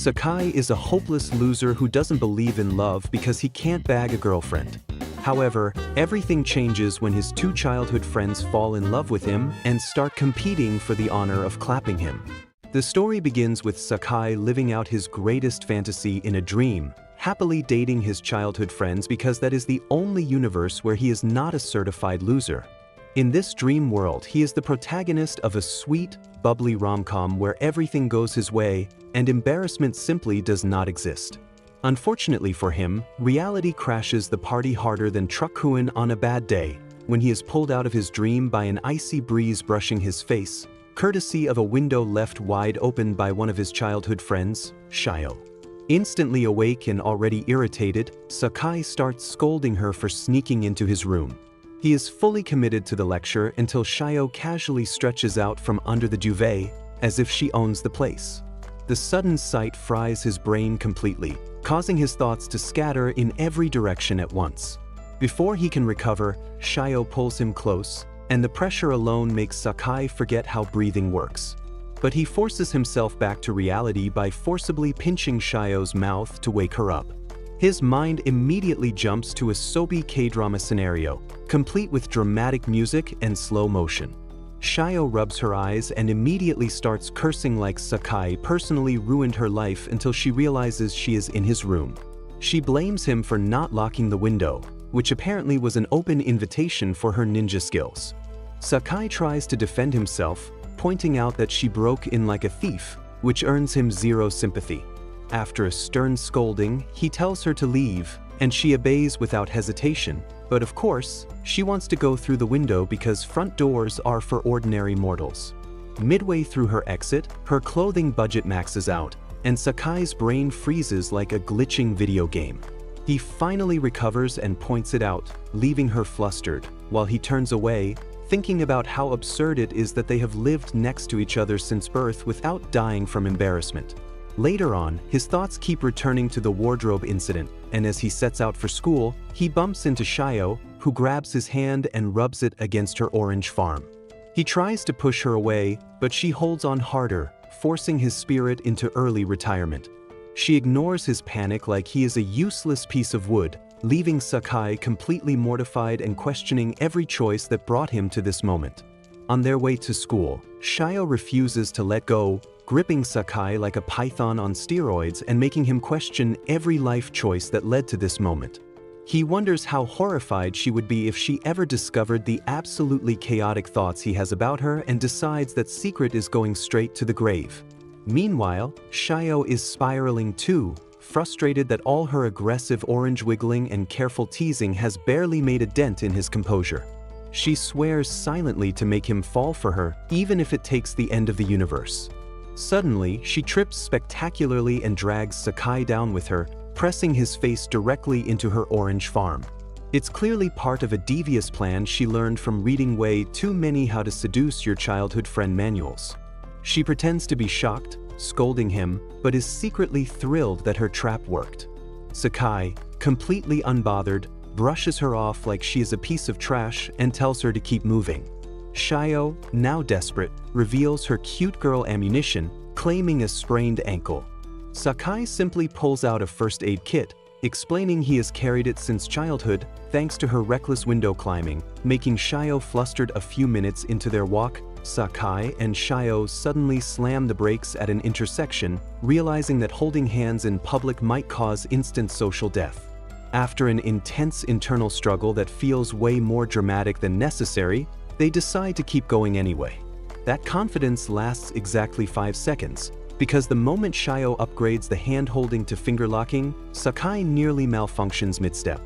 Sakai is a hopeless loser who doesn't believe in love because he can't bag a girlfriend. However, everything changes when his two childhood friends fall in love with him and start competing for the honor of clapping him. The story begins with Sakai living out his greatest fantasy in a dream, happily dating his childhood friends because that is the only universe where he is not a certified loser. In this dream world, he is the protagonist of a sweet, bubbly rom-com where everything goes his way and embarrassment simply does not exist. Unfortunately for him, reality crashes the party harder than Truckhuan on a bad day, when he is pulled out of his dream by an icy breeze brushing his face, courtesy of a window left wide open by one of his childhood friends, Shio. Instantly awake and already irritated, Sakai starts scolding her for sneaking into his room. He is fully committed to the lecture until Shio casually stretches out from under the duvet, as if she owns the place. The sudden sight fries his brain completely, causing his thoughts to scatter in every direction at once. Before he can recover, Shio pulls him close, and the pressure alone makes Sakai forget how breathing works. But he forces himself back to reality by forcibly pinching Shio's mouth to wake her up. His mind immediately jumps to a soapy K-drama scenario, complete with dramatic music and slow motion. Shio rubs her eyes and immediately starts cursing like Sakai personally ruined her life until she realizes she is in his room. She blames him for not locking the window, which apparently was an open invitation for her ninja skills. Sakai tries to defend himself, pointing out that she broke in like a thief, which earns him zero sympathy. After a stern scolding, he tells her to leave, and she obeys without hesitation. But of course, she wants to go through the window because front doors are for ordinary mortals. Midway through her exit, her clothing budget maxes out, and Sakai's brain freezes like a glitching video game. He finally recovers and points it out, leaving her flustered, while he turns away, thinking about how absurd it is that they have lived next to each other since birth without dying from embarrassment. Later on, his thoughts keep returning to the wardrobe incident, and as he sets out for school, he bumps into Shio, who grabs his hand and rubs it against her orange farm. He tries to push her away, but she holds on harder, forcing his spirit into early retirement. She ignores his panic like he is a useless piece of wood, leaving Sakai completely mortified and questioning every choice that brought him to this moment. On their way to school, Shio refuses to let go, gripping Sakai like a python on steroids and making him question every life choice that led to this moment. He wonders how horrified she would be if she ever discovered the absolutely chaotic thoughts he has about her and decides that secret is going straight to the grave. Meanwhile, Shio is spiraling too, frustrated that all her aggressive orange wiggling and careful teasing has barely made a dent in his composure. She swears silently to make him fall for her, even if it takes the end of the universe. Suddenly, she trips spectacularly and drags Sakai down with her, pressing his face directly into her orange farm. It's clearly part of a devious plan she learned from reading way too many how to seduce your childhood friend manuals. She pretends to be shocked, scolding him, but is secretly thrilled that her trap worked. Sakai, completely unbothered, brushes her off like she is a piece of trash and tells her to keep moving. Shio, now desperate, reveals her cute girl ammunition, claiming a sprained ankle. Sakai simply pulls out a first aid kit, explaining he has carried it since childhood thanks to her reckless window climbing, making Shio flustered a few minutes into their walk. Sakai and Shio suddenly slam the brakes at an intersection, realizing that holding hands in public might cause instant social death. After an intense internal struggle that feels way more dramatic than necessary, they decide to keep going anyway. That confidence lasts exactly 5 seconds, because the moment Shio upgrades the hand-holding to finger-locking, Sakai nearly malfunctions mid-step.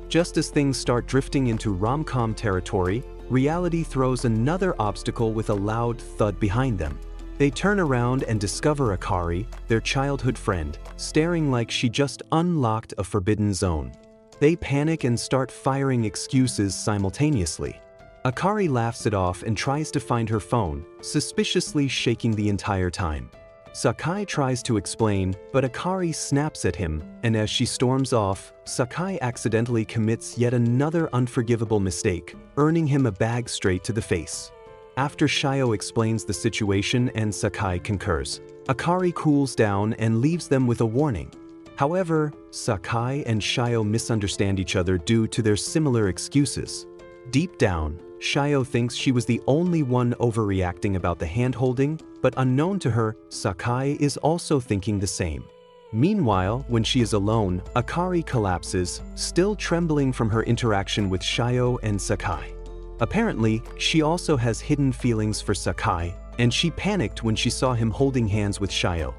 Just as things start drifting into rom-com territory, reality throws another obstacle with a loud thud behind them. They turn around and discover Akari, their childhood friend, staring like she just unlocked a forbidden zone. They panic and start firing excuses simultaneously. Akari laughs it off and tries to find her phone, suspiciously shaking the entire time. Sakai tries to explain, but Akari snaps at him, and as she storms off, Sakai accidentally commits yet another unforgivable mistake, earning him a bag straight to the face. After Shio explains the situation and Sakai concurs, Akari cools down and leaves them with a warning. However, Sakai and Shio misunderstand each other due to their similar excuses. Deep down, Shio thinks she was the only one overreacting about the hand-holding, but unknown to her, Sakai is also thinking the same. Meanwhile, when she is alone, Akari collapses, still trembling from her interaction with Shio and Sakai. Apparently, she also has hidden feelings for Sakai, and she panicked when she saw him holding hands with Shio.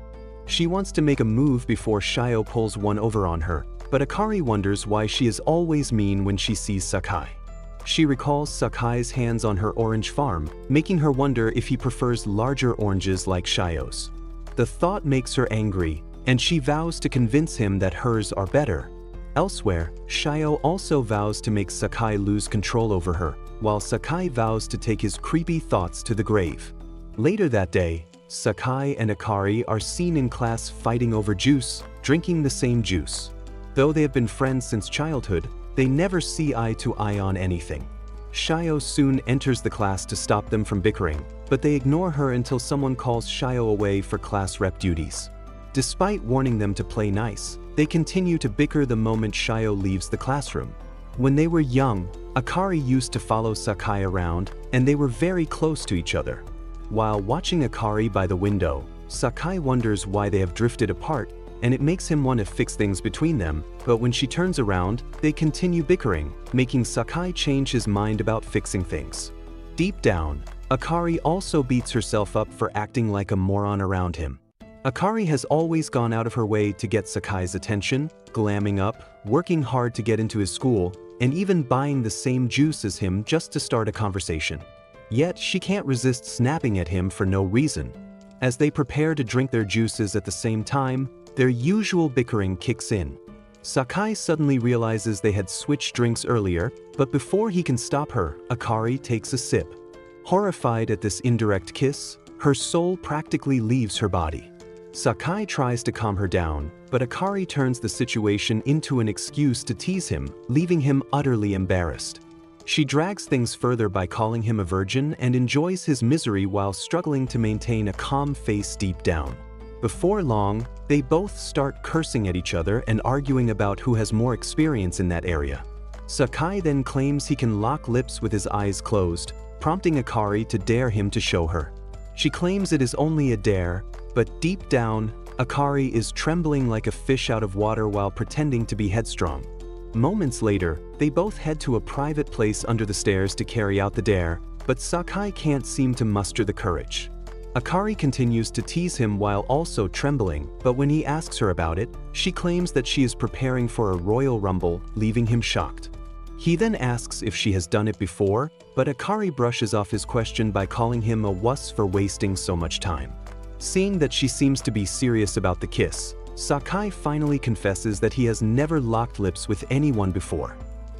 She wants to make a move before Shio pulls one over on her, but Akari wonders why she is always mean when she sees Sakai. She recalls Sakai's hands on her orange farm, making her wonder if he prefers larger oranges like Shio's. The thought makes her angry, and she vows to convince him that hers are better. Elsewhere, Shio also vows to make Sakai lose control over her, while Sakai vows to take his creepy thoughts to the grave. Later that day, Sakai and Akari are seen in class fighting over juice, drinking the same juice. Though they have been friends since childhood, they never see eye to eye on anything. Shio soon enters the class to stop them from bickering, but they ignore her until someone calls Shio away for class rep duties. Despite warning them to play nice, they continue to bicker the moment Shio leaves the classroom. When they were young, Akari used to follow Sakai around, and they were very close to each other. While watching Akari by the window, Sakai wonders why they have drifted apart, and it makes him want to fix things between them, but when she turns around, they continue bickering, making Sakai change his mind about fixing things. Deep down, Akari also beats herself up for acting like a moron around him. Akari has always gone out of her way to get Sakai's attention, glamming up, working hard to get into his school, and even buying the same juice as him just to start a conversation. Yet she can't resist snapping at him for no reason. As they prepare to drink their juices at the same time, their usual bickering kicks in. Sakai suddenly realizes they had switched drinks earlier, but before he can stop her, Akari takes a sip. Horrified at this indirect kiss, her soul practically leaves her body. Sakai tries to calm her down, but Akari turns the situation into an excuse to tease him, leaving him utterly embarrassed. She drags things further by calling him a virgin and enjoys his misery while struggling to maintain a calm face deep down. Before long, they both start cursing at each other and arguing about who has more experience in that area. Sakai then claims he can lock lips with his eyes closed, prompting Akari to dare him to show her. She claims it is only a dare, but deep down, Akari is trembling like a fish out of water while pretending to be headstrong. Moments later, they both head to a private place under the stairs to carry out the dare, but Sakai can't seem to muster the courage. Akari continues to tease him while also trembling, but when he asks her about it, she claims that she is preparing for a royal rumble, leaving him shocked. He then asks if she has done it before, but Akari brushes off his question by calling him a wuss for wasting so much time. Seeing that she seems to be serious about the kiss, Sakai finally confesses that he has never locked lips with anyone before.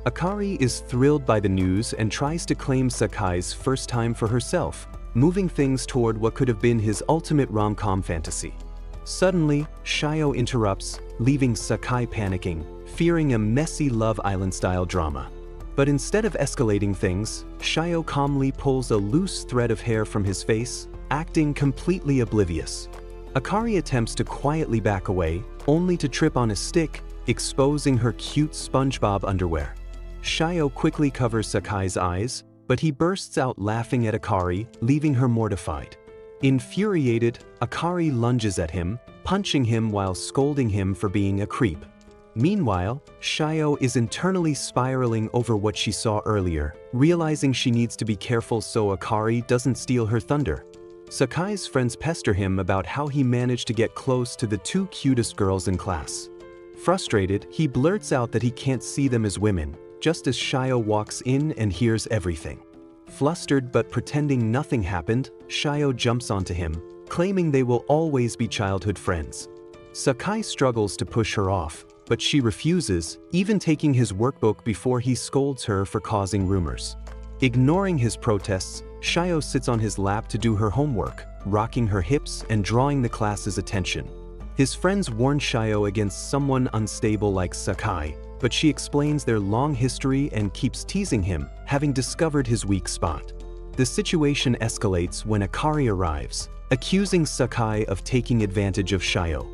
Akari is thrilled by the news and tries to claim Sakai's first time for herself, moving things toward what could have been his ultimate rom-com fantasy. Suddenly, Shio interrupts, leaving Sakai panicking, fearing a messy Love Island-style drama. But instead of escalating things, Shio calmly pulls a loose thread of hair from his face, acting completely oblivious. Akari attempts to quietly back away, only to trip on a stick, exposing her cute SpongeBob underwear. Shio quickly covers Sakai's eyes, but he bursts out laughing at Akari, leaving her mortified. Infuriated, Akari lunges at him, punching him while scolding him for being a creep. Meanwhile, Shio is internally spiraling over what she saw earlier, realizing she needs to be careful so Akari doesn't steal her thunder. Sakai's friends pester him about how he managed to get close to the two cutest girls in class. Frustrated, he blurts out that he can't see them as women, just as Shio walks in and hears everything. Flustered but pretending nothing happened, Shio jumps onto him, claiming they will always be childhood friends. Sakai struggles to push her off, but she refuses, even taking his workbook before he scolds her for causing rumors. Ignoring his protests, Shio sits on his lap to do her homework, rocking her hips and drawing the class's attention. His friends warn Shio against someone unstable like Sakai, but she explains their long history and keeps teasing him, having discovered his weak spot. The situation escalates when Akari arrives, accusing Sakai of taking advantage of Shio.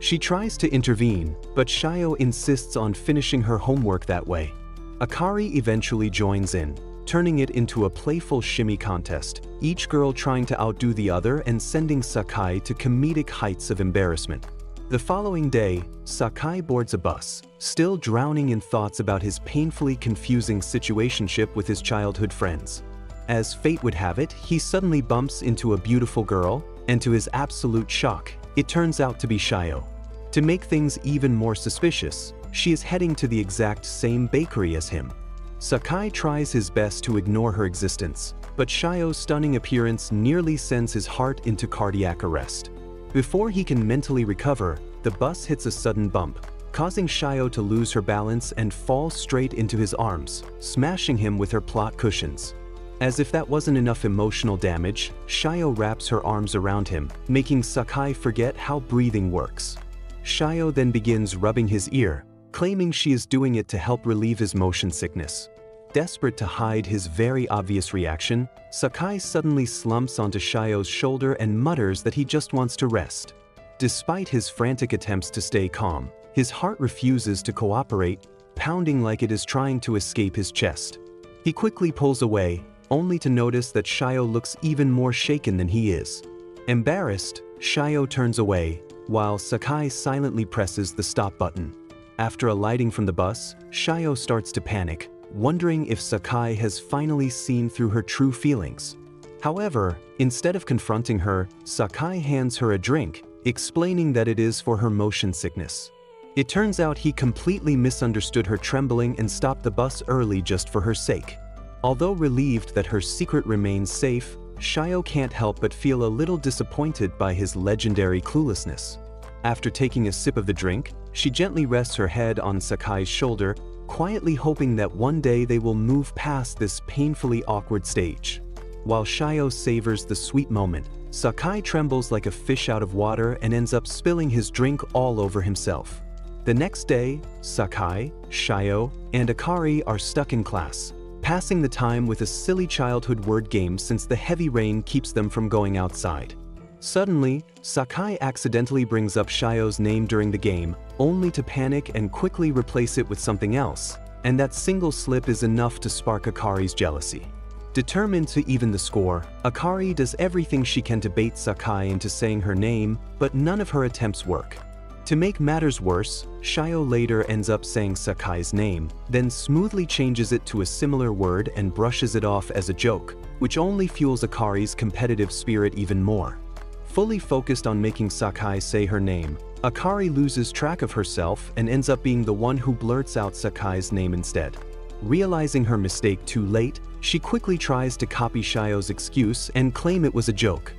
She tries to intervene, but Shio insists on finishing her homework that way. Akari eventually joins in, turning it into a playful shimmy contest, each girl trying to outdo the other and sending Sakai to comedic heights of embarrassment. The following day, Sakai boards a bus, still drowning in thoughts about his painfully confusing situationship with his childhood friends. As fate would have it, he suddenly bumps into a beautiful girl, and to his absolute shock, it turns out to be Shio. To make things even more suspicious, she is heading to the exact same bakery as him. Sakai tries his best to ignore her existence, but Shio's stunning appearance nearly sends his heart into cardiac arrest. Before he can mentally recover, the bus hits a sudden bump, causing Shio to lose her balance and fall straight into his arms, smashing him with her plot cushions. As if that wasn't enough emotional damage, Shio wraps her arms around him, making Sakai forget how breathing works. Shio then begins rubbing his ear, claiming she is doing it to help relieve his motion sickness. Desperate to hide his very obvious reaction, Sakai suddenly slumps onto Shio's shoulder and mutters that he just wants to rest. Despite his frantic attempts to stay calm, his heart refuses to cooperate, pounding like it is trying to escape his chest. He quickly pulls away, only to notice that Shio looks even more shaken than he is. Embarrassed, Shio turns away, while Sakai silently presses the stop button. After alighting from the bus, Shio starts to panic, wondering if Sakai has finally seen through her true feelings. However, instead of confronting her, Sakai hands her a drink, explaining that it is for her motion sickness. It turns out he completely misunderstood her trembling and stopped the bus early just for her sake. Although relieved that her secret remains safe, Shio can't help but feel a little disappointed by his legendary cluelessness. After taking a sip of the drink, she gently rests her head on Sakai's shoulder, quietly hoping that one day they will move past this painfully awkward stage. While Shio savors the sweet moment, Sakai trembles like a fish out of water and ends up spilling his drink all over himself. The next day, Sakai, Shio, and Akari are stuck in class, passing the time with a silly childhood word game since the heavy rain keeps them from going outside. Suddenly, Sakai accidentally brings up Shio's name during the game, only to panic and quickly replace it with something else, and that single slip is enough to spark Akari's jealousy. Determined to even the score, Akari does everything she can to bait Sakai into saying her name, but none of her attempts work. To make matters worse, Shio later ends up saying Sakai's name, then smoothly changes it to a similar word and brushes it off as a joke, which only fuels Akari's competitive spirit even more. Fully focused on making Sakai say her name, Akari loses track of herself and ends up being the one who blurts out Sakai's name instead. Realizing her mistake too late, she quickly tries to copy Shio's excuse and claim it was a joke.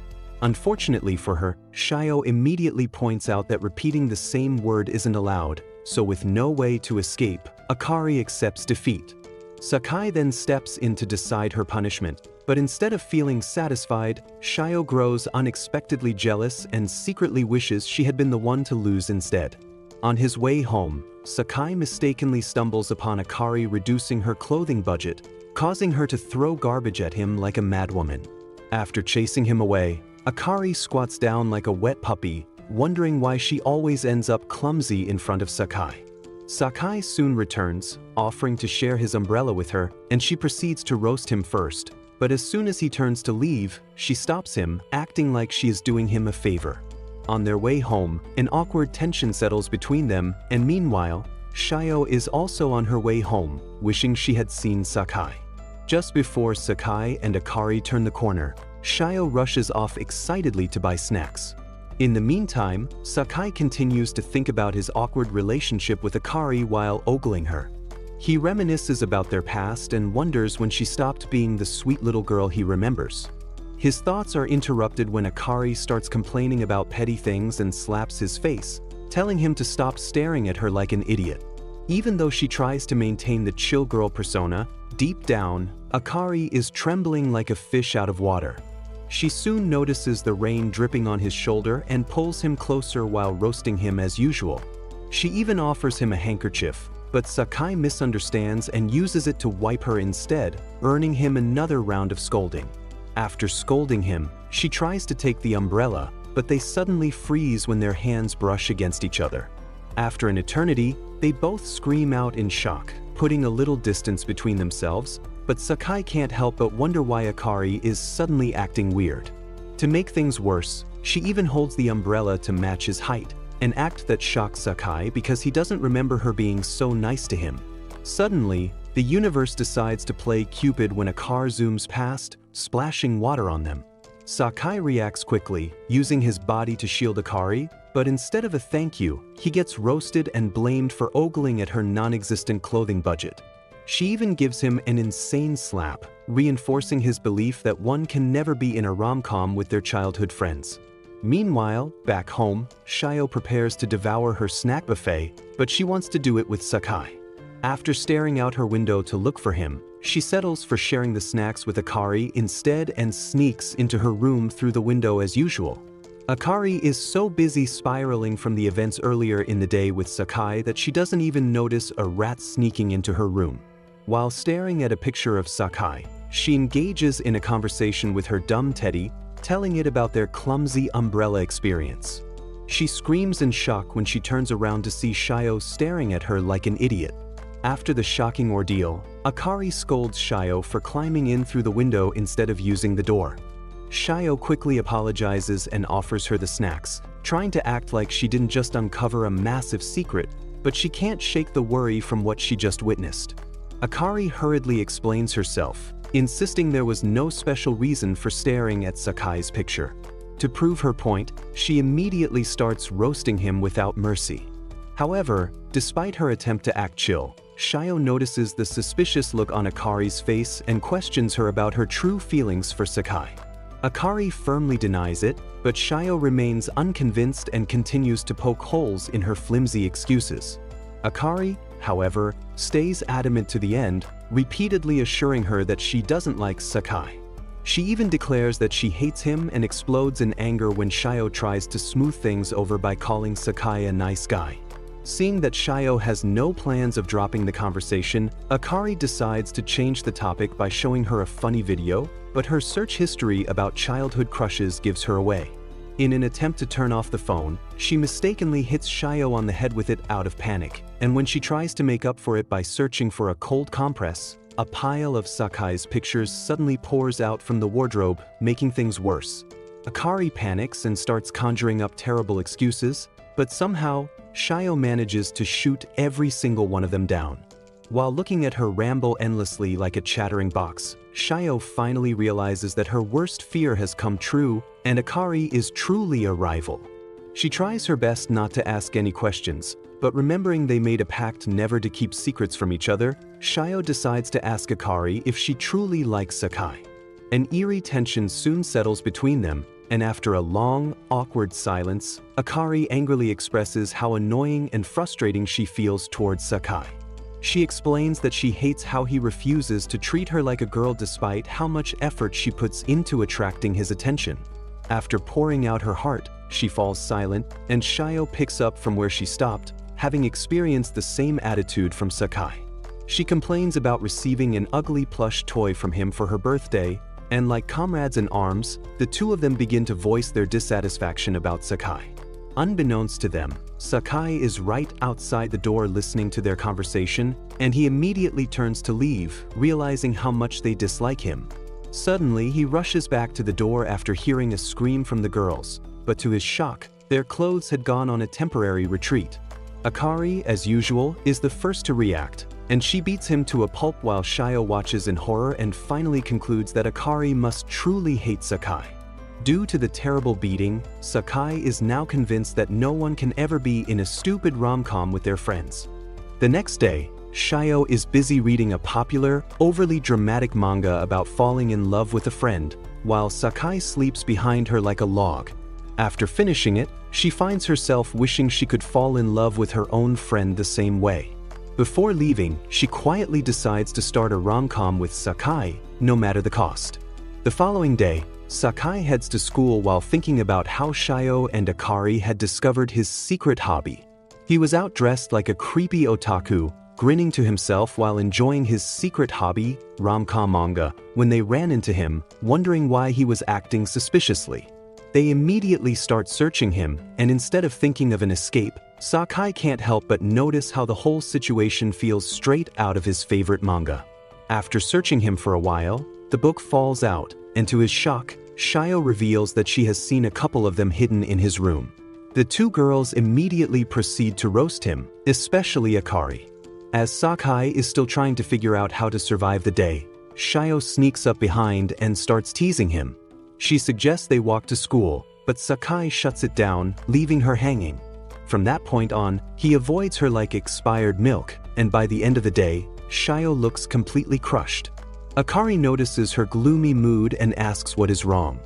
Unfortunately for her, Shio immediately points out that repeating the same word isn't allowed, so with no way to escape, Akari accepts defeat. Sakai then steps in to decide her punishment, but instead of feeling satisfied, Shio grows unexpectedly jealous and secretly wishes she had been the one to lose instead. On his way home, Sakai mistakenly stumbles upon Akari reducing her clothing budget, causing her to throw garbage at him like a madwoman. After chasing him away, Akari squats down like a wet puppy, wondering why she always ends up clumsy in front of Sakai. Sakai soon returns, offering to share his umbrella with her, and she proceeds to roast him first. But as soon as he turns to leave, she stops him, acting like she is doing him a favor. On their way home, an awkward tension settles between them, and meanwhile, Shio is also on her way home, wishing she had seen Sakai. Just before Sakai and Akari turn the corner, Shio rushes off excitedly to buy snacks. In the meantime, Sakai continues to think about his awkward relationship with Akari while ogling her. He reminisces about their past and wonders when she stopped being the sweet little girl he remembers. His thoughts are interrupted when Akari starts complaining about petty things and slaps his face, telling him to stop staring at her like an idiot. Even though she tries to maintain the chill girl persona, deep down, Akari is trembling like a fish out of water. She soon notices the rain dripping on his shoulder and pulls him closer while roasting him as usual. She even offers him a handkerchief, but Sakai misunderstands and uses it to wipe her instead, earning him another round of scolding. After scolding him, She tries to take the umbrella, but they suddenly freeze when their hands brush against each other. After an eternity, they both scream out in shock, putting a little distance between themselves, but Sakai can't help but wonder why Akari is suddenly acting weird. To make things worse, she even holds the umbrella to match his height, an act that shocks Sakai because he doesn't remember her being so nice to him. Suddenly, the universe decides to play Cupid when a car zooms past, splashing water on them. Sakai reacts quickly, using his body to shield Akari, but instead of a thank you, he gets roasted and blamed for ogling at her non-existent clothing budget. She even gives him an insane slap, reinforcing his belief that one can never be in a rom-com with their childhood friends. Meanwhile, back home, Shio prepares to devour her snack buffet, but she wants to do it with Sakai. After staring out her window to look for him, she settles for sharing the snacks with Akari instead and sneaks into her room through the window as usual. Akari is so busy spiraling from the events earlier in the day with Sakai that she doesn't even notice a rat sneaking into her room. While staring at a picture of Sakai, she engages in a conversation with her dumb teddy, telling it about their clumsy umbrella experience. She screams in shock when she turns around to see Shio staring at her like an idiot. After the shocking ordeal, Akari scolds Shio for climbing in through the window instead of using the door. Shio quickly apologizes and offers her the snacks, trying to act like she didn't just uncover a massive secret, but she can't shake the worry from what she just witnessed. Akari hurriedly explains herself, insisting there was no special reason for staring at Sakai's picture. To prove her point, she immediately starts roasting him without mercy. However, despite her attempt to act chill, Shio notices the suspicious look on Akari's face and questions her about her true feelings for Sakai. Akari firmly denies it, but Shio remains unconvinced and continues to poke holes in her flimsy excuses. Akari, however, stays adamant to the end, repeatedly assuring her that she doesn't like Sakai. She even declares that she hates him and explodes in anger when Shio tries to smooth things over by calling Sakai a nice guy. Seeing that Shio has no plans of dropping the conversation, Akari decides to change the topic by showing her a funny video, but her search history about childhood crushes gives her away. In an attempt to turn off the phone, she mistakenly hits Shio on the head with it out of panic, and when she tries to make up for it by searching for a cold compress, a pile of Sakai's pictures suddenly pours out from the wardrobe, making things worse. Akari panics and starts conjuring up terrible excuses, but somehow, Shio manages to shoot every single one of them down. While looking at her ramble endlessly like a chattering box, Shio finally realizes that her worst fear has come true and Akari is truly a rival. She tries her best not to ask any questions, but remembering they made a pact never to keep secrets from each other, Shio decides to ask Akari if she truly likes Sakai. An eerie tension soon settles between them, and after a long, awkward silence, Akari angrily expresses how annoying and frustrating she feels towards Sakai. She explains that she hates how he refuses to treat her like a girl despite how much effort she puts into attracting his attention. After pouring out her heart, she falls silent, and Shio picks up from where she stopped, having experienced the same attitude from Sakai. She complains about receiving an ugly plush toy from him for her birthday, and like comrades in arms, the two of them begin to voice their dissatisfaction about Sakai. Unbeknownst to them, Sakai is right outside the door listening to their conversation, and he immediately turns to leave, realizing how much they dislike him. Suddenly, he rushes back to the door after hearing a scream from the girls, but to his shock, their clothes had gone on a temporary retreat. Akari, as usual, is the first to react, and she beats him to a pulp while Shio watches in horror and finally concludes that Akari must truly hate Sakai. Due to the terrible beating, Sakai is now convinced that no one can ever be in a stupid rom-com with their friends. The next day, Shio is busy reading a popular, overly dramatic manga about falling in love with a friend, while Sakai sleeps behind her like a log. After finishing it, she finds herself wishing she could fall in love with her own friend the same way. Before leaving, she quietly decides to start a rom-com with Sakai, no matter the cost. The following day, Sakai heads to school while thinking about how Shio and Akari had discovered his secret hobby. He was out dressed like a creepy otaku, grinning to himself while enjoying his secret hobby, rom-com manga, when they ran into him, wondering why he was acting suspiciously. They immediately start searching him, and instead of thinking of an escape, Sakai can't help but notice how the whole situation feels straight out of his favorite manga. After searching him for a while, the book falls out, and to his shock, Shio reveals that she has seen a couple of them hidden in his room. The two girls immediately proceed to roast him, especially Akari. As Sakai is still trying to figure out how to survive the day, Shio sneaks up behind and starts teasing him. She suggests they walk to school, but Sakai shuts it down, leaving her hanging. From that point on, he avoids her like expired milk, and by the end of the day, Shio looks completely crushed. Akari notices her gloomy mood and asks what is wrong.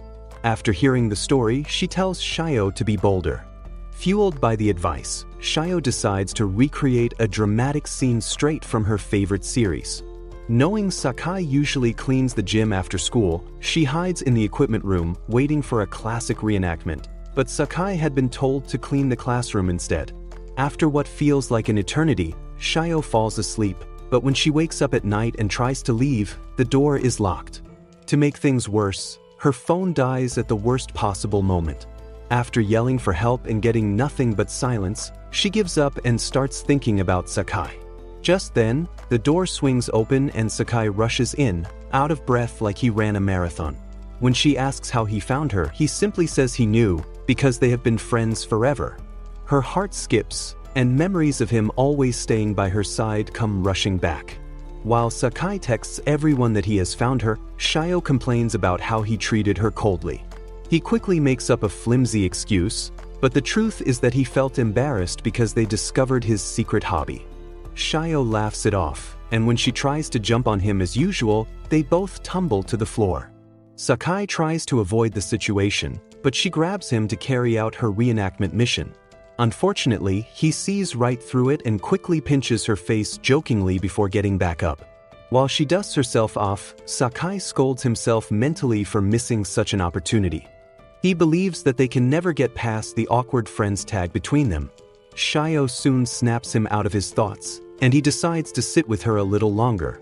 After hearing the story, she tells Shio to be bolder. Fueled by the advice, Shio decides to recreate a dramatic scene straight from her favorite series. Knowing Sakai usually cleans the gym after school, she hides in the equipment room, waiting for a classic reenactment, but Sakai had been told to clean the classroom instead. After what feels like an eternity, Shio falls asleep, but when she wakes up at night and tries to leave, the door is locked. To make things worse, her phone dies at the worst possible moment. After yelling for help and getting nothing but silence, she gives up and starts thinking about Sakai. Just then, the door swings open and Sakai rushes in, out of breath like he ran a marathon. When she asks how he found her, he simply says he knew, because they have been friends forever. Her heart skips, and memories of him always staying by her side come rushing back. While Sakai texts everyone that he has found her, Shio complains about how he treated her coldly. He quickly makes up a flimsy excuse, but the truth is that he felt embarrassed because they discovered his secret hobby. Shio laughs it off, and when she tries to jump on him as usual, they both tumble to the floor. Sakai tries to avoid the situation, but she grabs him to carry out her reenactment mission. Unfortunately, he sees right through it and quickly pinches her face jokingly before getting back up. While she dusts herself off, Sakai scolds himself mentally for missing such an opportunity. He believes that they can never get past the awkward friends tag between them. Shio soon snaps him out of his thoughts, and he decides to sit with her a little longer.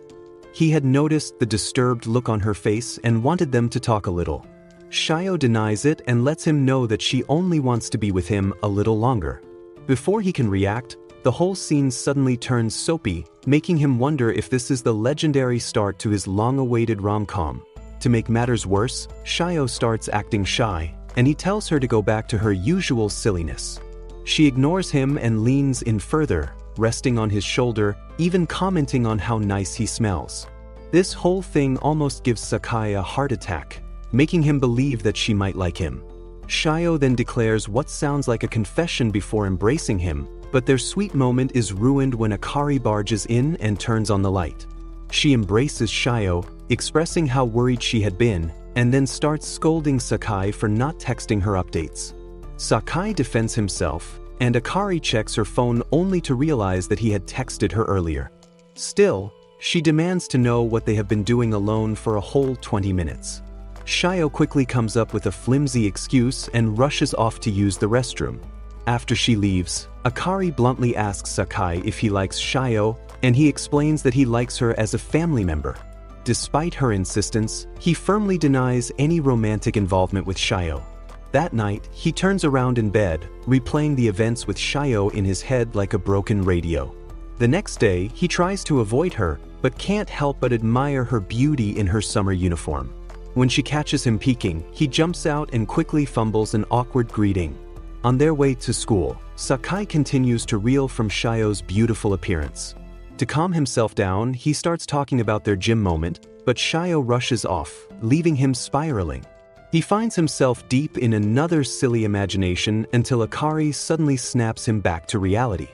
He had noticed the disturbed look on her face and wanted them to talk a little. Shio denies it and lets him know that she only wants to be with him a little longer. Before he can react, the whole scene suddenly turns soapy, making him wonder if this is the legendary start to his long-awaited rom-com. To make matters worse, Shio starts acting shy, and he tells her to go back to her usual silliness. She ignores him and leans in further, resting on his shoulder, even commenting on how nice he smells. This whole thing almost gives Sakai a heart attack, making him believe that she might like him. Shio then declares what sounds like a confession before embracing him, but their sweet moment is ruined when Akari barges in and turns on the light. She embraces Shio, expressing how worried she had been, and then starts scolding Sakai for not texting her updates. Sakai defends himself, and Akari checks her phone only to realize that he had texted her earlier. Still, she demands to know what they have been doing alone for a whole 20 minutes. Shio quickly comes up with a flimsy excuse and rushes off to use the restroom. After she leaves, Akari bluntly asks Sakai if he likes Shio, and he explains that he likes her as a family member. Despite her insistence, he firmly denies any romantic involvement with Shio. That night, he turns around in bed, replaying the events with Shio in his head like a broken radio. The next day, he tries to avoid her, but can't help but admire her beauty in her summer uniform. When she catches him peeking, he jumps out and quickly fumbles an awkward greeting. On their way to school, Sakai continues to reel from Shio's beautiful appearance. To calm himself down, he starts talking about their gym moment, but Shio rushes off, leaving him spiraling. He finds himself deep in another silly imagination until Akari suddenly snaps him back to reality.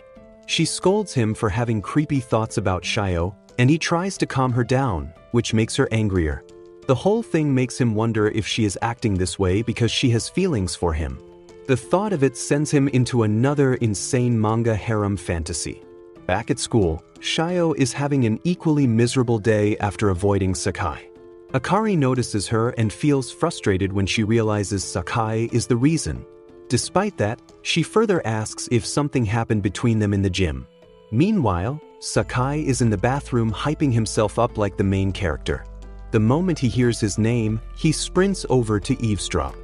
She scolds him for having creepy thoughts about Shio, and he tries to calm her down, which makes her angrier. The whole thing makes him wonder if she is acting this way because she has feelings for him. The thought of it sends him into another insane manga harem fantasy. Back at school, Shio is having an equally miserable day after avoiding Sakai. Akari notices her and feels frustrated when she realizes Sakai is the reason. Despite that, she further asks if something happened between them in the gym. Meanwhile, Sakai is in the bathroom hyping himself up like the main character. The moment he hears his name, he sprints over to eavesdrop.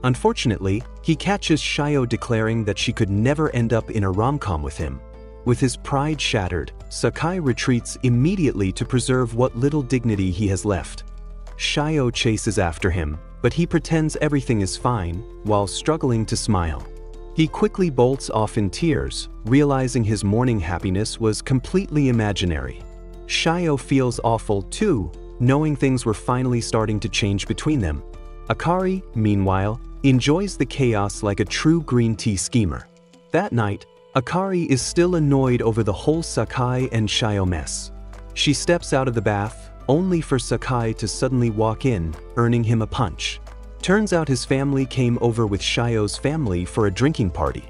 Unfortunately, he catches Shio declaring that she could never end up in a rom-com with him. With his pride shattered, Sakai retreats immediately to preserve what little dignity he has left. Shio chases after him, but he pretends everything is fine, while struggling to smile. He quickly bolts off in tears, realizing his morning happiness was completely imaginary. Shio feels awful too, knowing things were finally starting to change between them. Akari, meanwhile, enjoys the chaos like a true green tea schemer. That night, Akari is still annoyed over the whole Sakai and Shio mess. She steps out of the bath, only for Sakai to suddenly walk in, earning him a punch. Turns out his family came over with Shio's family for a drinking party.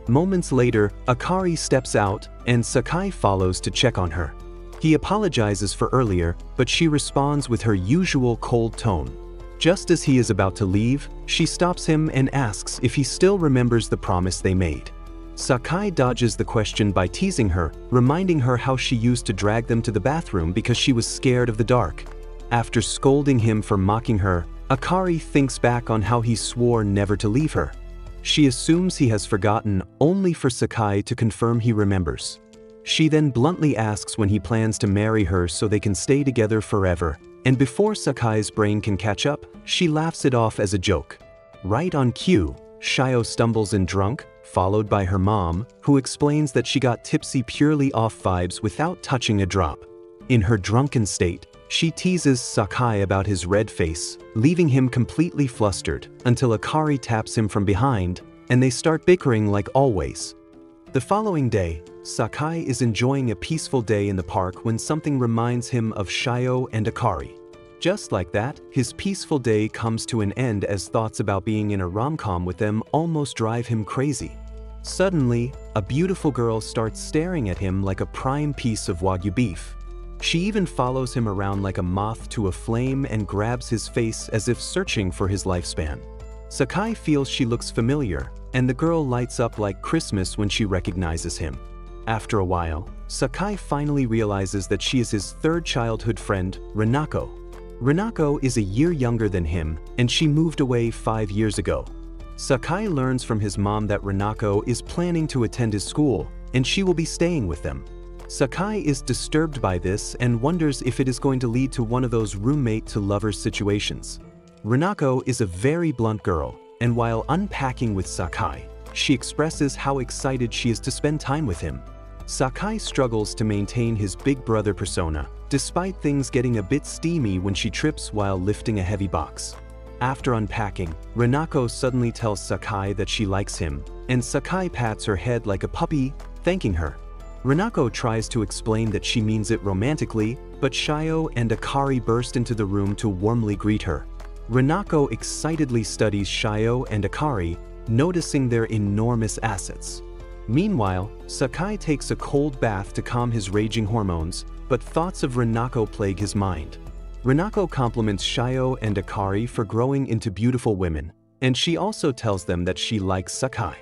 Moments later, Akari steps out, and Sakai follows to check on her. He apologizes for earlier, but she responds with her usual cold tone. Just as he is about to leave, she stops him and asks if he still remembers the promise they made. Sakai dodges the question by teasing her, reminding her how she used to drag them to the bathroom because she was scared of the dark. After scolding him for mocking her, Akari thinks back on how he swore never to leave her. She assumes he has forgotten, only for Sakai to confirm he remembers. She then bluntly asks when he plans to marry her so they can stay together forever, and before Sakai's brain can catch up, she laughs it off as a joke. Right on cue, Shio stumbles in drunk, followed by her mom, who explains that she got tipsy purely off vibes without touching a drop. In her drunken state, she teases Sakai about his red face, leaving him completely flustered, until Akari taps him from behind, and they start bickering like always. The following day, Sakai is enjoying a peaceful day in the park when something reminds him of Shio and Akari. Just like that, his peaceful day comes to an end as thoughts about being in a rom-com with them almost drive him crazy. Suddenly, a beautiful girl starts staring at him like a prime piece of Wagyu beef. She even follows him around like a moth to a flame and grabs his face as if searching for his lifespan. Sakai feels she looks familiar, and the girl lights up like Christmas when she recognizes him. After a while, Sakai finally realizes that she is his third childhood friend, Rinako. Rinako is a year younger than him, and she moved away 5 years ago. Sakai learns from his mom that Rinako is planning to attend his school, and she will be staying with them. Sakai is disturbed by this and wonders if it is going to lead to one of those roommate-to-lover situations. Rinako is a very blunt girl, and while unpacking with Sakai, she expresses how excited she is to spend time with him. Sakai struggles to maintain his big brother persona, despite things getting a bit steamy when she trips while lifting a heavy box. After unpacking, Rinako suddenly tells Sakai that she likes him, and Sakai pats her head like a puppy, thanking her. Rinako tries to explain that she means it romantically, but Shio and Akari burst into the room to warmly greet her. Rinako excitedly studies Shio and Akari, noticing their enormous assets. Meanwhile, Sakai takes a cold bath to calm his raging hormones, but thoughts of Rinako plague his mind. Rinako compliments Shio and Akari for growing into beautiful women, and she also tells them that she likes Sakai.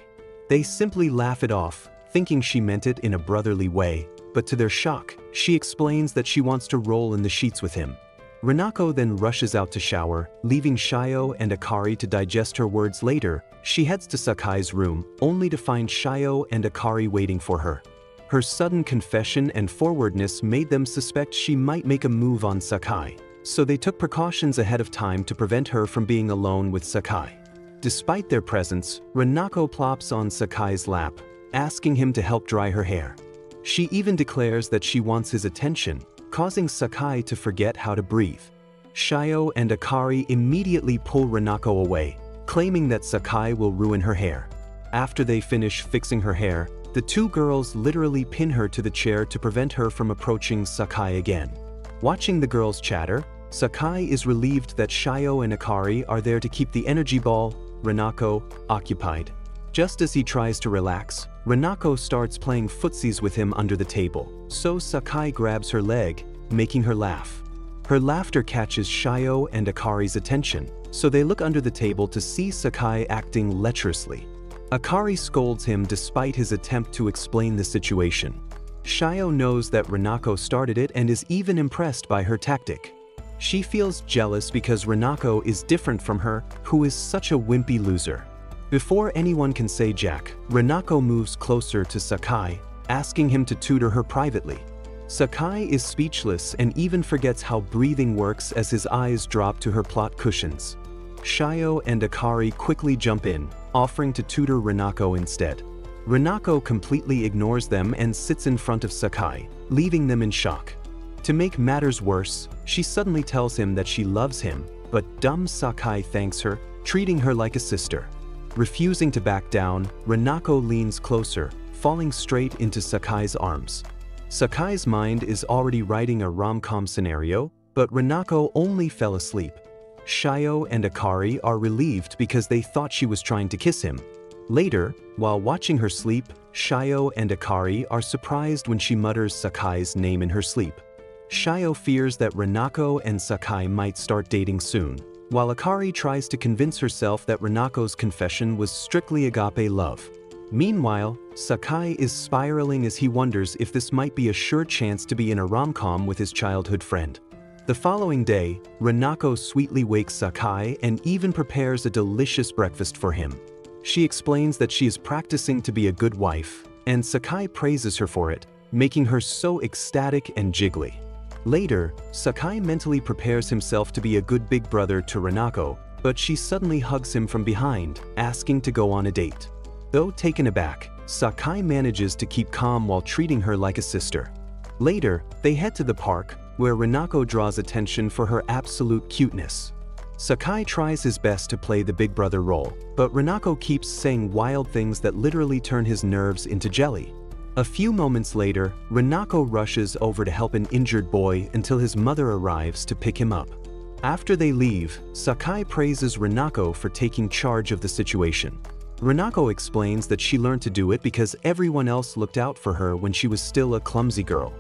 They simply laugh it off, thinking she meant it in a brotherly way, but to their shock, she explains that she wants to roll in the sheets with him. Rinako then rushes out to shower, leaving Shio and Akari to digest her words later. She heads to Sakai's room, only to find Shio and Akari waiting for her. Her sudden confession and forwardness made them suspect she might make a move on Sakai, so they took precautions ahead of time to prevent her from being alone with Sakai. Despite their presence, Rinako plops on Sakai's lap, asking him to help dry her hair. She even declares that she wants his attention, causing Sakai to forget how to breathe. Shio and Akari immediately pull Rinako away, claiming that Sakai will ruin her hair. After they finish fixing her hair, the two girls literally pin her to the chair to prevent her from approaching Sakai again. Watching the girls chatter, Sakai is relieved that Shio and Akari are there to keep the energy ball, Rinako, occupied. Just as he tries to relax, Rinako starts playing footsies with him under the table, so Sakai grabs her leg, making her laugh. Her laughter catches Shio and Akari's attention, so they look under the table to see Sakai acting lecherously. Akari scolds him despite his attempt to explain the situation. Shio knows that Renako started it and is even impressed by her tactic. She feels jealous because Renako is different from her, who is such a wimpy loser. Before anyone can say jack, Renako moves closer to Sakai, asking him to tutor her privately. Sakai is speechless and even forgets how breathing works as his eyes drop to her plot cushions. Shio and Akari quickly jump in, offering to tutor Renako instead. Renako completely ignores them and sits in front of Sakai, leaving them in shock. To make matters worse, she suddenly tells him that she loves him, but dumb Sakai thanks her, treating her like a sister. Refusing to back down, Renako leans closer, falling straight into Sakai's arms. Sakai's mind is already writing a rom-com scenario, but Renako only fell asleep. Shio and Akari are relieved because they thought she was trying to kiss him. Later, while watching her sleep, Shio and Akari are surprised when she mutters Sakai's name in her sleep. Shio fears that Renako and Sakai might start dating soon, while Akari tries to convince herself that Renako's confession was strictly agape love. Meanwhile, Sakai is spiraling as he wonders if this might be a sure chance to be in a rom-com with his childhood friend. The following day, Renako sweetly wakes Sakai and even prepares a delicious breakfast for him. She explains that she is practicing to be a good wife, and Sakai praises her for it, making her so ecstatic and jiggly. Later, Sakai mentally prepares himself to be a good big brother to Renako, but she suddenly hugs him from behind, asking to go on a date. Though taken aback, Sakai manages to keep calm while treating her like a sister. Later, they head to the park, where Renako draws attention for her absolute cuteness. Sakai tries his best to play the big brother role, but Renako keeps saying wild things that literally turn his nerves into jelly. A few moments later, Renako rushes over to help an injured boy until his mother arrives to pick him up. After they leave, Sakai praises Renako for taking charge of the situation. Renako explains that she learned to do it because everyone else looked out for her when she was still a clumsy girl.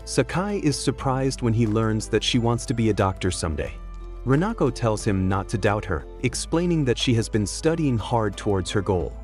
Sakai is surprised when he learns that she wants to be a doctor someday. Renako tells him not to doubt her, explaining that she has been studying hard towards her goal.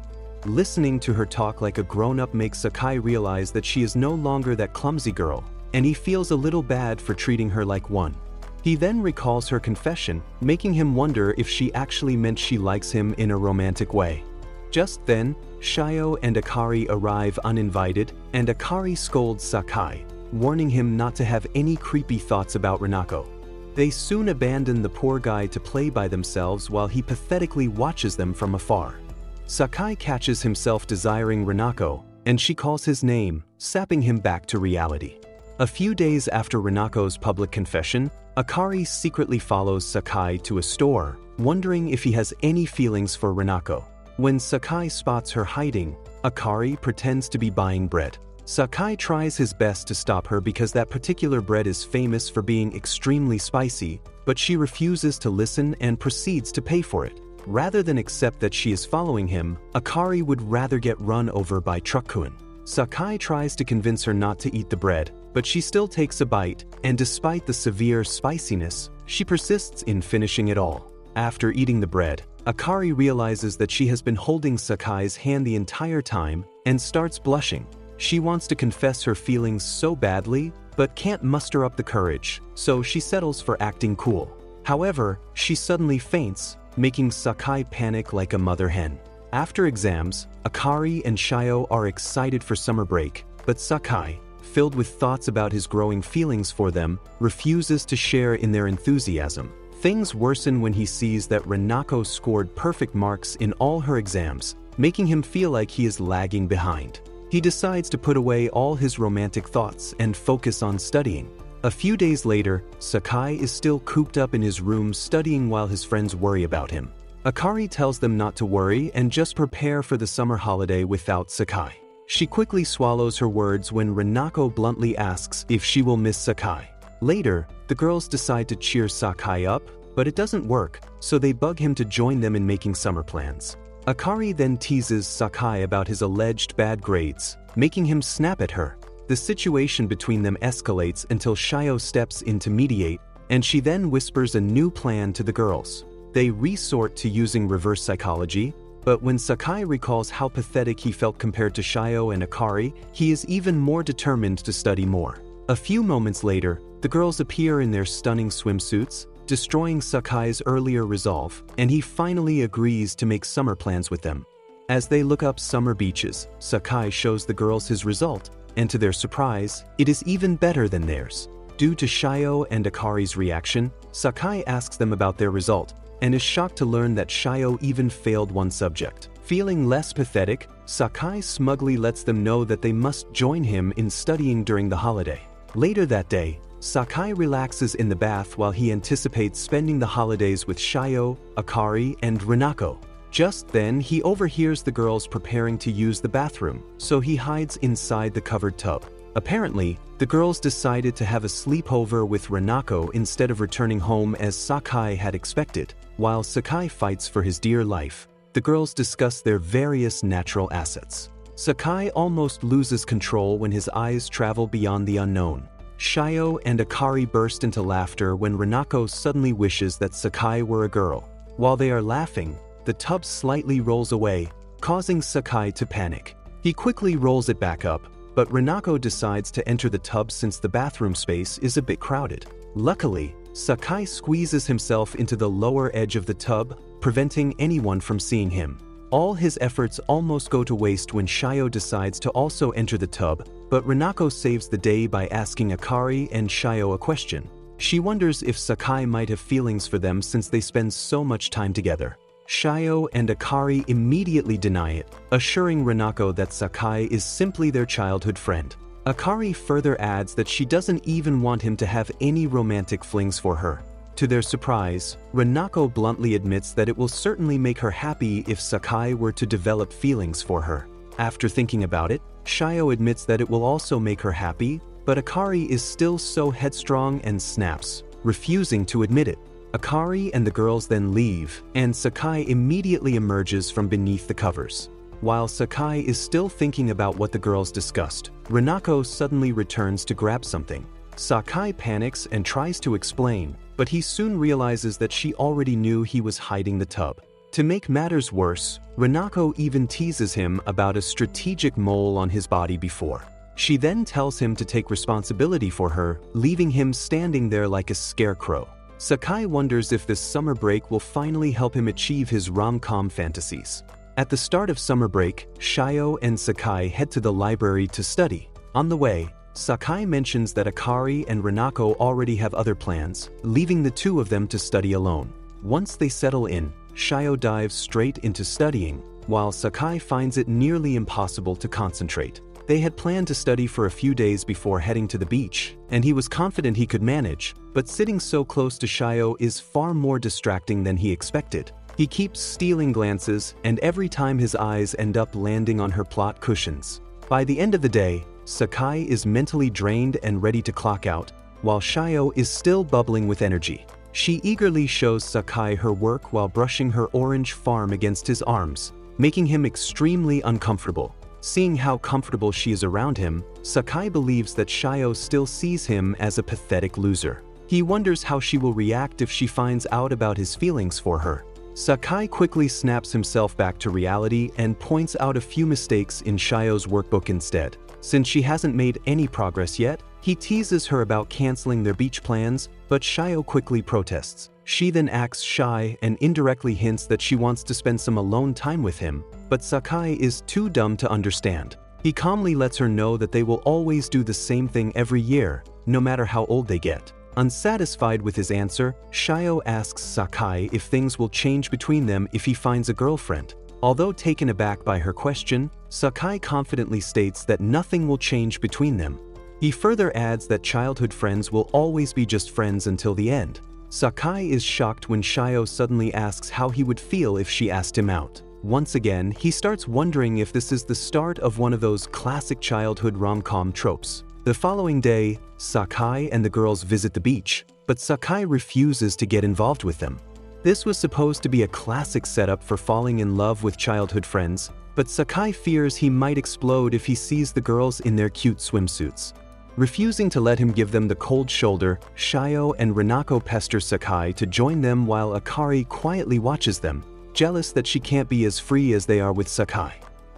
Listening to her talk like a grown-up makes Sakai realize that she is no longer that clumsy girl, and he feels a little bad for treating her like one. He then recalls her confession, making him wonder if she actually meant she likes him in a romantic way. Just then, Shio and Akari arrive uninvited, and Akari scolds Sakai, warning him not to have any creepy thoughts about Renako. They soon abandon the poor guy to play by themselves while he pathetically watches them from afar. Sakai catches himself desiring Renako, and she calls his name, sapping him back to reality. A few days after Renako's public confession, Akari secretly follows Sakai to a store, wondering if he has any feelings for Renako. When Sakai spots her hiding, Akari pretends to be buying bread. Sakai tries his best to stop her because that particular bread is famous for being extremely spicy, but she refuses to listen and proceeds to pay for it. Rather than accept that she is following him, Akari would rather get run over by Truck-kun. Sakai tries to convince her not to eat the bread, but she still takes a bite, and despite the severe spiciness, she persists in finishing it all. After eating the bread, Akari realizes that she has been holding Sakai's hand the entire time and starts blushing. She wants to confess her feelings so badly, but can't muster up the courage, so she settles for acting cool. However, she suddenly faints, making Sakai panic like a mother hen. After exams, Akari and Shio are excited for summer break, but Sakai, filled with thoughts about his growing feelings for them, refuses to share in their enthusiasm. Things worsen when he sees that Renako scored perfect marks in all her exams, making him feel like he is lagging behind. He decides to put away all his romantic thoughts and focus on studying. A few days later, Sakai is still cooped up in his room studying while his friends worry about him. Akari tells them not to worry and just prepare for the summer holiday without Sakai. She quickly swallows her words when Renako bluntly asks if she will miss Sakai. Later, the girls decide to cheer Sakai up, but it doesn't work, so they bug him to join them in making summer plans. Akari then teases Sakai about his alleged bad grades, making him snap at her. The situation between them escalates until Shio steps in to mediate, and she then whispers a new plan to the girls. They resort to using reverse psychology, But when Sakai recalls how pathetic he felt compared to Shio and Akari, he is even more determined to study more. A few moments later, the girls appear in their stunning swimsuits, destroying Sakai's earlier resolve, and he finally agrees to make summer plans with them. As they look up summer beaches, Sakai shows the girls his result, and to their surprise, it is even better than theirs. Due to Shio and Akari's reaction, Sakai asks them about their result, and is shocked to learn that Shio even failed one subject. Feeling less pathetic, Sakai smugly lets them know that they must join him in studying during the holiday. Later that day, Sakai relaxes in the bath while he anticipates spending the holidays with Shio, Akari, and Rinako. Just then, he overhears the girls preparing to use the bathroom, so he hides inside the covered tub. Apparently, the girls decided to have a sleepover with Rinako instead of returning home as Sakai had expected. While Sakai fights for his dear life, the girls discuss their various natural assets. Sakai almost loses control when his eyes travel beyond the unknown. Shio and Akari burst into laughter when Rinako suddenly wishes that Sakai were a girl. While they are laughing, the tub slightly rolls away, causing Sakai to panic. He quickly rolls it back up, but Rinako decides to enter the tub since the bathroom space is a bit crowded. Luckily, Sakai squeezes himself into the lower edge of the tub, preventing anyone from seeing him. All his efforts almost go to waste when Shio decides to also enter the tub, but Rinako saves the day by asking Akari and Shio a question. She wonders if Sakai might have feelings for them since they spend so much time together. Shio and Akari immediately deny it, assuring Rinako that Sakai is simply their childhood friend. Akari further adds that she doesn't even want him to have any romantic flings for her. To their surprise, Rinako bluntly admits that it will certainly make her happy if Sakai were to develop feelings for her. After thinking about it, Shio admits that it will also make her happy, but Akari is still so headstrong and snaps, refusing to admit it. Akari and the girls then leave, and Sakai immediately emerges from beneath the covers. While Sakai is still thinking about what the girls discussed, Rinako suddenly returns to grab something. Sakai panics and tries to explain, but he soon realizes that she already knew he was hiding the tub. To make matters worse, Rinako even teases him about a strategic mole on his body before. She then tells him to take responsibility for her, leaving him standing there like a scarecrow. Sakai wonders if this summer break will finally help him achieve his rom-com fantasies. At the start of summer break, Shio and Sakai head to the library to study. On the way, Sakai mentions that Akari and Rinako already have other plans, leaving the two of them to study alone. Once they settle in, Shio dives straight into studying, while Sakai finds it nearly impossible to concentrate. They had planned to study for a few days before heading to the beach, and he was confident he could manage, but sitting so close to Shio is far more distracting than he expected. He keeps stealing glances, and every time his eyes end up landing on her plot cushions. By the end of the day, Sakai is mentally drained and ready to clock out, while Shio is still bubbling with energy. She eagerly shows Sakai her work while brushing her orange farm against his arms, making him extremely uncomfortable. Seeing how comfortable she is around him, Sakai believes that Shio still sees him as a pathetic loser. He wonders how she will react if she finds out about his feelings for her. Sakai quickly snaps himself back to reality and points out a few mistakes in Shio's workbook instead. Since she hasn't made any progress yet, he teases her about canceling their beach plans, but Shio quickly protests. She then acts shy and indirectly hints that she wants to spend some alone time with him, but Sakai is too dumb to understand. He calmly lets her know that they will always do the same thing every year, no matter how old they get. Unsatisfied with his answer, Shio asks Sakai if things will change between them if he finds a girlfriend. Although taken aback by her question, Sakai confidently states that nothing will change between them. He further adds that childhood friends will always be just friends until the end. Sakai is shocked when Shio suddenly asks how he would feel if she asked him out. Once again, he starts wondering if this is the start of one of those classic childhood rom-com tropes. The following day, Sakai and the girls visit the beach, but Sakai refuses to get involved with them. This was supposed to be a classic setup for falling in love with childhood friends, but Sakai fears he might explode if he sees the girls in their cute swimsuits. Refusing to let him give them the cold shoulder, Shio and Rinako pester Sakai to join them while Akari quietly watches them. jealous that she can't be as free as they are with Sakai.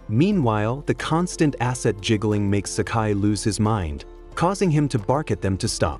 Meanwhile, the constant asset jiggling makes Sakai lose his mind, causing him to bark at them to stop.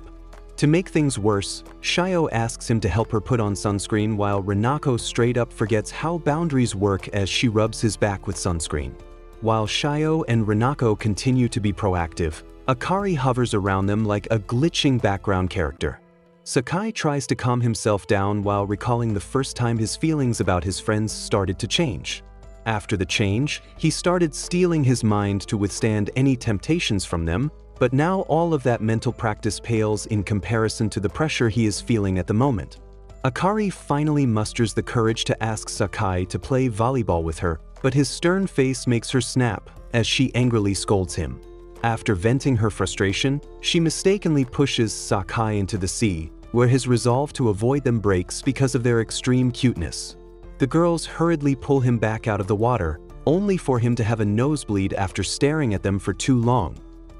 To make things worse, Shio asks him to help her put on sunscreen while Rinako straight up forgets how boundaries work as she rubs his back with sunscreen. While Shio and Rinako continue to be proactive, Akari hovers around them like a glitching background character. Sakai tries to calm himself down while recalling the first time his feelings about his friends started to change. After the change, he started steeling his mind to withstand any temptations from them, but now all of that mental practice pales in comparison to the pressure he is feeling at the moment. Akari finally musters the courage to ask Sakai to play volleyball with her, but his stern face makes her snap as she angrily scolds him. After venting her frustration, she mistakenly pushes Sakai into the sea, where his resolve to avoid them breaks because of their extreme cuteness. The girls hurriedly pull him back out of the water, only for him to have a nosebleed after staring at them for too long.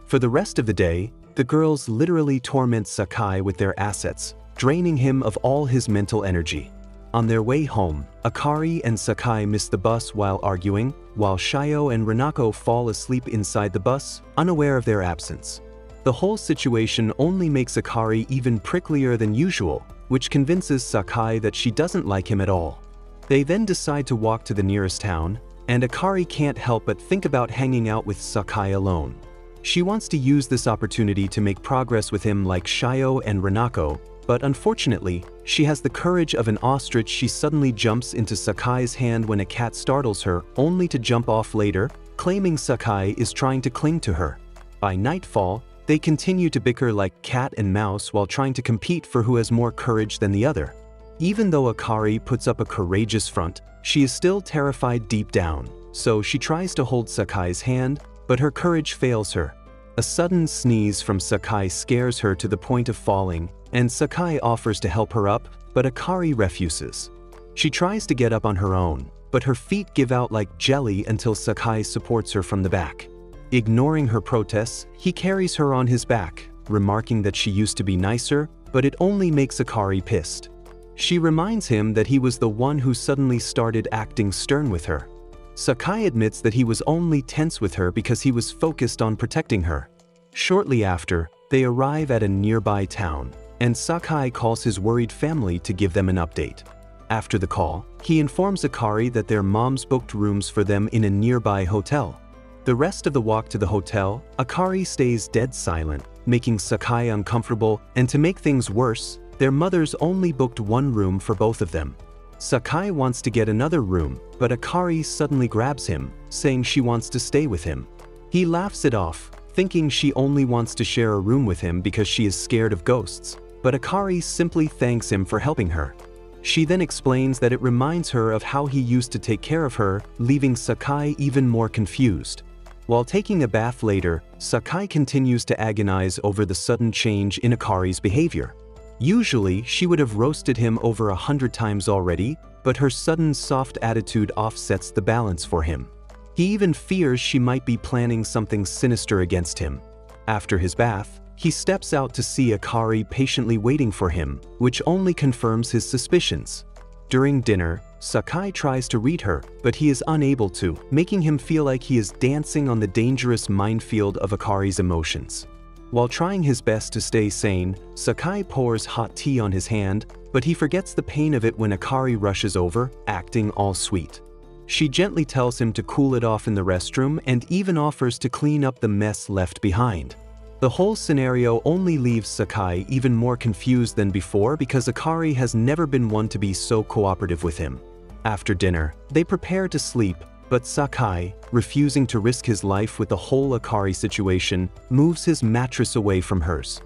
For the rest of the day, the girls literally torment Sakai with their assets, draining him of all his mental energy. On their way home, Akari and Sakai miss the bus while arguing, while Shio and Rinako fall asleep inside the bus, unaware of their absence. The whole situation only makes Akari even pricklier than usual, which convinces Sakai that she doesn't like him at all. They then decide to walk to the nearest town, and Akari can't help but think about hanging out with Sakai alone. She wants to use this opportunity to make progress with him like Shio and Rinako, but unfortunately, she has the courage of an ostrich. She suddenly jumps into Sakai's hand when a cat startles her, only to jump off later, claiming Sakai is trying to cling to her. By nightfall, they continue to bicker like cat and mouse while trying to compete for who has more courage than the other. Even though Akari puts up a courageous front, she is still terrified deep down, so she tries to hold Sakai's hand, but her courage fails her. A sudden sneeze from Sakai scares her to the point of falling, and Sakai offers to help her up, but Akari refuses. She tries to get up on her own, but her feet give out like jelly until Sakai supports her from the back. Ignoring her protests, he carries her on his back, remarking that she used to be nicer, but it only makes Akari pissed. She reminds him that he was the one who suddenly started acting stern with her. Sakai admits that he was only tense with her because he was focused on protecting her. Shortly after, they arrive at a nearby town, and Sakai calls his worried family to give them an update. After the call, he informs Akari that their moms booked rooms for them in a nearby hotel. The rest of the walk to the hotel, Akari stays dead silent, making Sakai uncomfortable, and to make things worse, their mothers only booked one room for both of them. Sakai wants to get another room, but Akari suddenly grabs him, saying she wants to stay with him. He laughs it off, thinking she only wants to share a room with him because she is scared of ghosts, but Akari simply thanks him for helping her. She then explains that it reminds her of how he used to take care of her, leaving Sakai even more confused. While taking a bath later, Sakai continues to agonize over the sudden change in Akari's behavior. Usually, she would have roasted him over 100 times already, but her sudden soft attitude offsets the balance for him. He even fears she might be planning something sinister against him. After his bath, he steps out to see Akari patiently waiting for him, which only confirms his suspicions. During dinner, Sakai tries to read her, but he is unable to, making him feel like he is dancing on the dangerous minefield of Akari's emotions. While trying his best to stay sane, Sakai pours hot tea on his hand, but he forgets the pain of it when Akari rushes over, acting all sweet. She gently tells him to cool it off in the restroom and even offers to clean up the mess left behind. The whole scenario only leaves Sakai even more confused than before because Akari has never been one to be so cooperative with him. After dinner, they prepare to sleep, but Sakai, refusing to risk his life with the whole Akari situation, moves his mattress away from hers.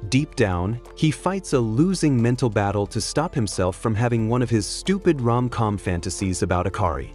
Deep down, he fights a losing mental battle to stop himself from having one of his stupid rom-com fantasies about Akari.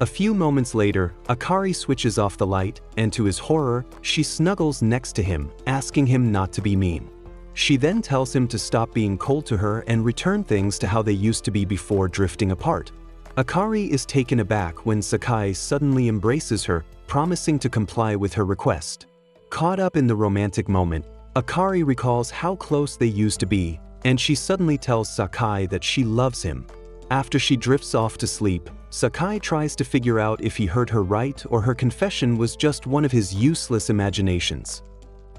A few moments later, Akari switches off the light, and to his horror, she snuggles next to him, asking him not to be mean. She then tells him to stop being cold to her and return things to how they used to be before drifting apart. Akari is taken aback when Sakai suddenly embraces her, promising to comply with her request. Caught up in the romantic moment, Akari recalls how close they used to be, and she suddenly tells Sakai that she loves him. After she drifts off to sleep, Sakai tries to figure out if he heard her right or her confession was just one of his useless imaginations.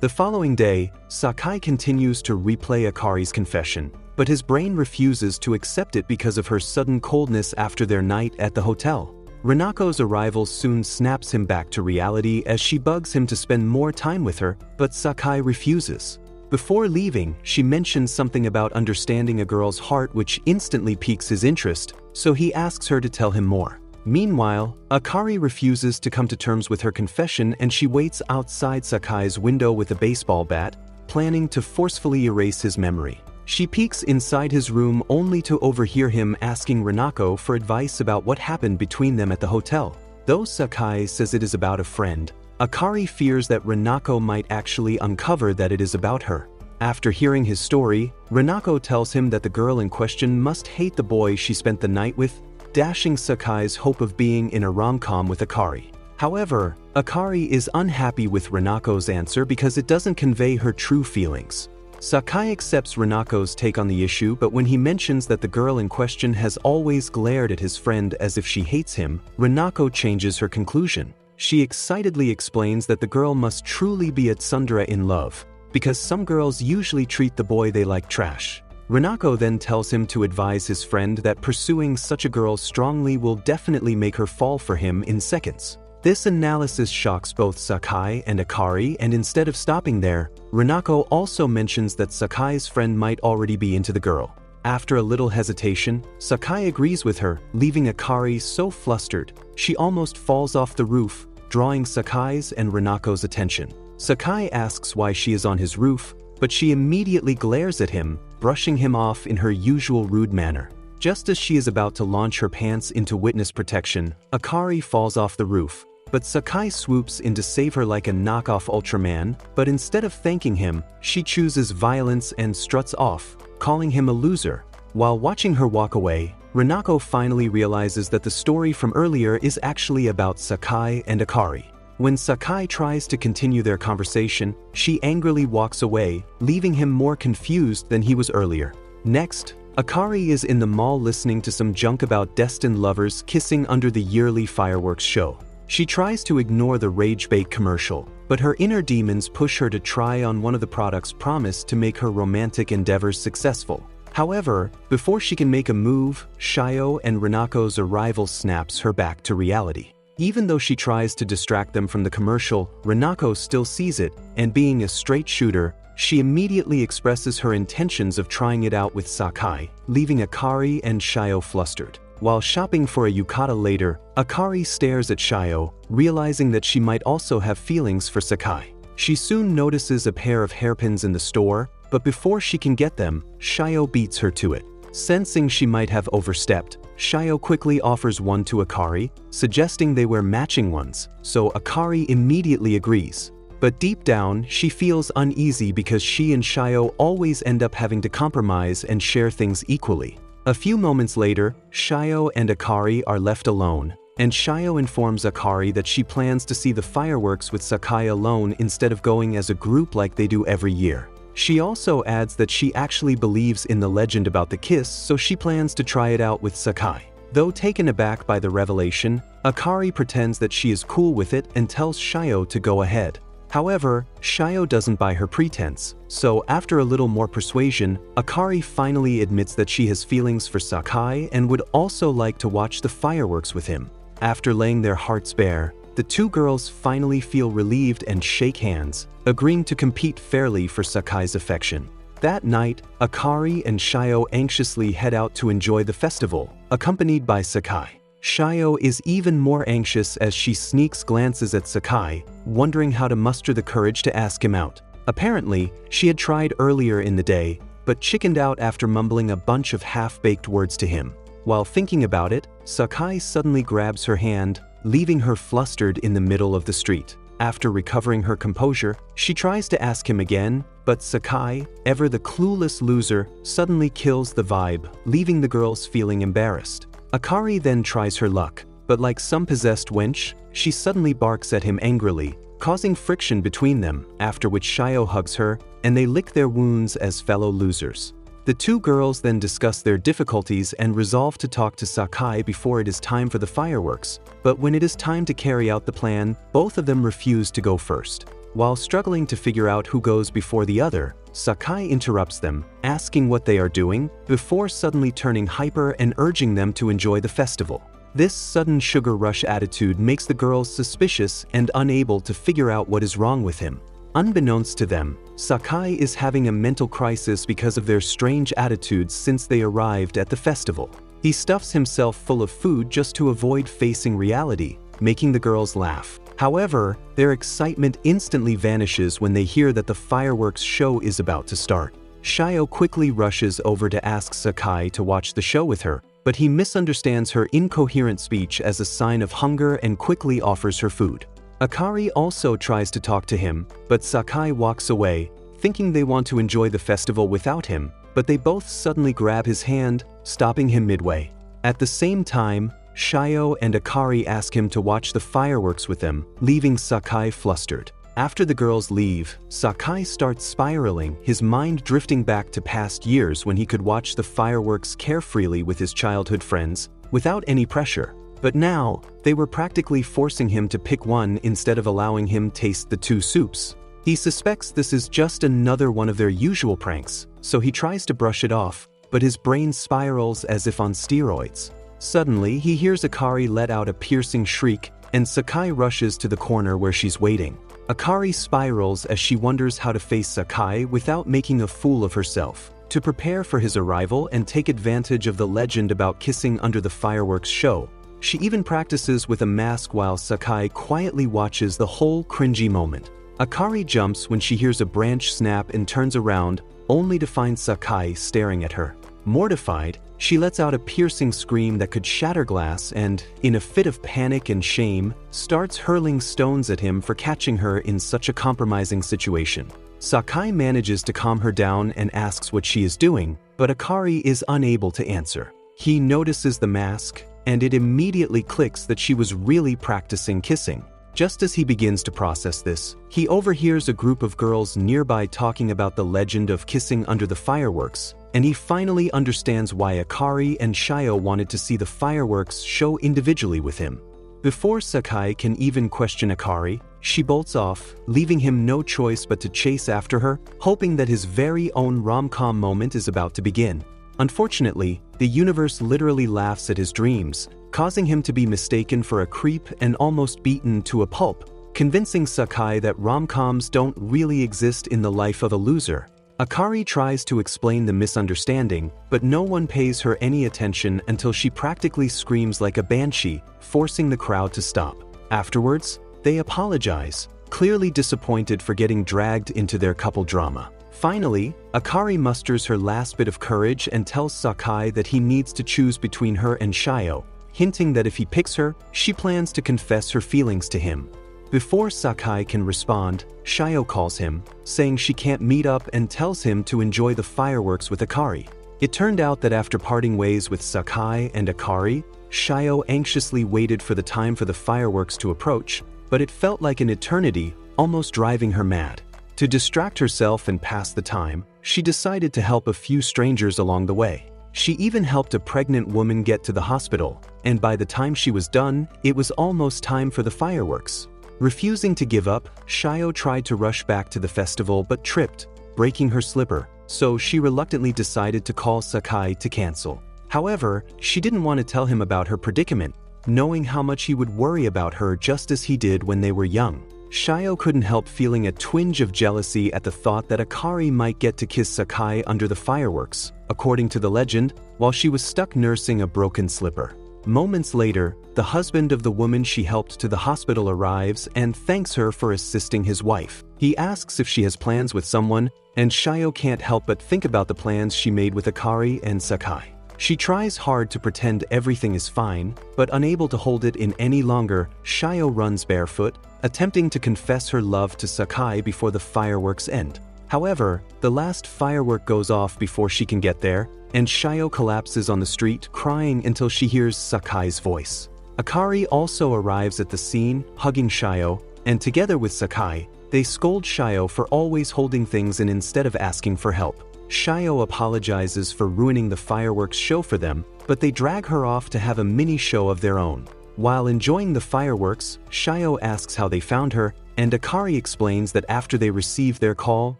The following day, Sakai continues to replay Akari's confession, but his brain refuses to accept it because of her sudden coldness after their night at the hotel. Rinako's arrival soon snaps him back to reality as she bugs him to spend more time with her, but Sakai refuses. Before leaving, she mentions something about understanding a girl's heart which instantly piques his interest, so he asks her to tell him more. Meanwhile, Akari refuses to come to terms with her confession and she waits outside Sakai's window with a baseball bat, planning to forcefully erase his memory. She peeks inside his room only to overhear him asking Rinako for advice about what happened between them at the hotel. Though Sakai says it is about a friend, Akari fears that Rinako might actually uncover that it is about her. After hearing his story, Rinako tells him that the girl in question must hate the boy she spent the night with, dashing Sakai's hope of being in a rom-com with Akari. However, Akari is unhappy with Rinako's answer because it doesn't convey her true feelings. Sakai accepts Rinako's take on the issue, but when he mentions that the girl in question has always glared at his friend as if she hates him, Rinako changes her conclusion. She excitedly explains that the girl must truly be a tsundere in love, because some girls usually treat the boy they like trash. Rinako then tells him to advise his friend that pursuing such a girl strongly will definitely make her fall for him in seconds. This analysis shocks both Sakai and Akari, and instead of stopping there, Rinako also mentions that Sakai's friend might already be into the girl. After a little hesitation, Sakai agrees with her, leaving Akari so flustered, she almost falls off the roof, drawing Sakai's and Rinako's attention. Sakai asks why she is on his roof, but she immediately glares at him, brushing him off in her usual rude manner. Just as she is about to launch her pants into witness protection, Akari falls off the roof, but Sakai swoops in to save her like a knockoff Ultraman, but instead of thanking him, she chooses violence and struts off, calling him a loser. While watching her walk away, Rinako finally realizes that the story from earlier is actually about Sakai and Akari. When Sakai tries to continue their conversation, she angrily walks away, leaving him more confused than he was earlier. Next, Akari is in the mall listening to some junk about destined lovers kissing under the yearly fireworks show. She tries to ignore the rage bait commercial, but her inner demons push her to try on one of the products promised to make her romantic endeavors successful. However, before she can make a move, Shio and Rinako's arrival snaps her back to reality. Even though she tries to distract them from the commercial, Rinako still sees it, and being a straight shooter, she immediately expresses her intentions of trying it out with Sakai, leaving Akari and Shio flustered. While shopping for a yukata later, Akari stares at Shio, realizing that she might also have feelings for Sakai. She soon notices a pair of hairpins in the store, but before she can get them, Shio beats her to it. Sensing she might have overstepped, Shio quickly offers one to Akari, suggesting they wear matching ones, so Akari immediately agrees. But deep down, she feels uneasy because she and Shio always end up having to compromise and share things equally. A few moments later, Shio and Akari are left alone, and Shio informs Akari that she plans to see the fireworks with Sakai alone instead of going as a group like they do every year. She also adds that she actually believes in the legend about the kiss, so she plans to try it out with Sakai. Though taken aback by the revelation, Akari pretends that she is cool with it and tells Shio to go ahead. However, Shio doesn't buy her pretense, so after a little more persuasion, Akari finally admits that she has feelings for Sakai and would also like to watch the fireworks with him. After laying their hearts bare, the two girls finally feel relieved and shake hands, agreeing to compete fairly for Sakai's affection. That night, Akari and Shio anxiously head out to enjoy the festival, accompanied by Sakai. Shio is even more anxious as she sneaks glances at Sakai, wondering how to muster the courage to ask him out. Apparently, she had tried earlier in the day, but chickened out after mumbling a bunch of half-baked words to him. While thinking about it, Sakai suddenly grabs her hand, leaving her flustered in the middle of the street. After recovering her composure, she tries to ask him again, but Sakai, ever the clueless loser, suddenly kills the vibe, leaving the girls feeling embarrassed. Akari then tries her luck, but like some possessed wench, she suddenly barks at him angrily, causing friction between them, after which Shio hugs her, and they lick their wounds as fellow losers. The two girls then discuss their difficulties and resolve to talk to Sakai before it is time for the fireworks, but when it is time to carry out the plan, both of them refuse to go first. While struggling to figure out who goes before the other, Sakai interrupts them, asking what they are doing, before suddenly turning hyper and urging them to enjoy the festival. This sudden sugar rush attitude makes the girls suspicious and unable to figure out what is wrong with him. Unbeknownst to them, Sakai is having a mental crisis because of their strange attitudes since they arrived at the festival. He stuffs himself full of food just to avoid facing reality, making the girls laugh. However, their excitement instantly vanishes when they hear that the fireworks show is about to start. Shio quickly rushes over to ask Sakai to watch the show with her, but he misunderstands her incoherent speech as a sign of hunger and quickly offers her food. Akari also tries to talk to him, but Sakai walks away, thinking they want to enjoy the festival without him, but they both suddenly grab his hand, stopping him midway. At the same time, Shio and Akari ask him to watch the fireworks with them, leaving Sakai flustered. After the girls leave, Sakai starts spiraling, his mind drifting back to past years when he could watch the fireworks carefreely with his childhood friends, without any pressure. But now, they were practically forcing him to pick one instead of allowing him taste the two soups. He suspects this is just another one of their usual pranks, so he tries to brush it off, but his brain spirals as if on steroids. Suddenly, he hears Akari let out a piercing shriek, and Sakai rushes to the corner where she's waiting. Akari spirals as she wonders how to face Sakai without making a fool of herself. To prepare for his arrival and take advantage of the legend about kissing under the fireworks show, she even practices with a mask while Sakai quietly watches the whole cringy moment. Akari jumps when she hears a branch snap and turns around, only to find Sakai staring at her. Mortified, she lets out a piercing scream that could shatter glass and, in a fit of panic and shame, starts hurling stones at him for catching her in such a compromising situation. Sakai manages to calm her down and asks what she is doing, but Akari is unable to answer. He notices the mask, and it immediately clicks that she was really practicing kissing. Just as he begins to process this, he overhears a group of girls nearby talking about the legend of kissing under the fireworks, and he finally understands why Akari and Shio wanted to see the fireworks show individually with him. Before Sakai can even question Akari, she bolts off, leaving him no choice but to chase after her, hoping that his very own rom-com moment is about to begin. Unfortunately, the universe literally laughs at his dreams, causing him to be mistaken for a creep and almost beaten to a pulp, convincing Sakai that rom-coms don't really exist in the life of a loser. Akari tries to explain the misunderstanding, but no one pays her any attention until she practically screams like a banshee, forcing the crowd to stop. Afterwards, they apologize, clearly disappointed for getting dragged into their couple drama. Finally, Akari musters her last bit of courage and tells Sakai that he needs to choose between her and Shio, hinting that if he picks her, she plans to confess her feelings to him. Before Sakai can respond, Shio calls him, saying she can't meet up and tells him to enjoy the fireworks with Akari. It turned out that after parting ways with Sakai and Akari, Shio anxiously waited for the time for the fireworks to approach, but it felt like an eternity, almost driving her mad. To distract herself and pass the time, she decided to help a few strangers along the way. She even helped a pregnant woman get to the hospital, and by the time she was done, it was almost time for the fireworks. Refusing to give up, Shio tried to rush back to the festival but tripped, breaking her slipper, so she reluctantly decided to call Sakai to cancel. However, she didn't want to tell him about her predicament, knowing how much he would worry about her just as he did when they were young. Shio couldn't help feeling a twinge of jealousy at the thought that Akari might get to kiss Sakai under the fireworks, according to the legend, while she was stuck nursing a broken slipper. Moments later, the husband of the woman she helped to the hospital arrives and thanks her for assisting his wife. He asks if she has plans with someone, and Shio can't help but think about the plans she made with Akari and Sakai. She tries hard to pretend everything is fine, but unable to hold it in any longer, Shio runs barefoot, attempting to confess her love to Sakai before the fireworks end. However, the last firework goes off before she can get there, and Shio collapses on the street, crying until she hears Sakai's voice. Akari also arrives at the scene, hugging Shio, and together with Sakai, they scold Shio for always holding things in instead of asking for help. Shio apologizes for ruining the fireworks show for them, but they drag her off to have a mini show of their own. While enjoying the fireworks, Shio asks how they found her, and Akari explains that after they received their call,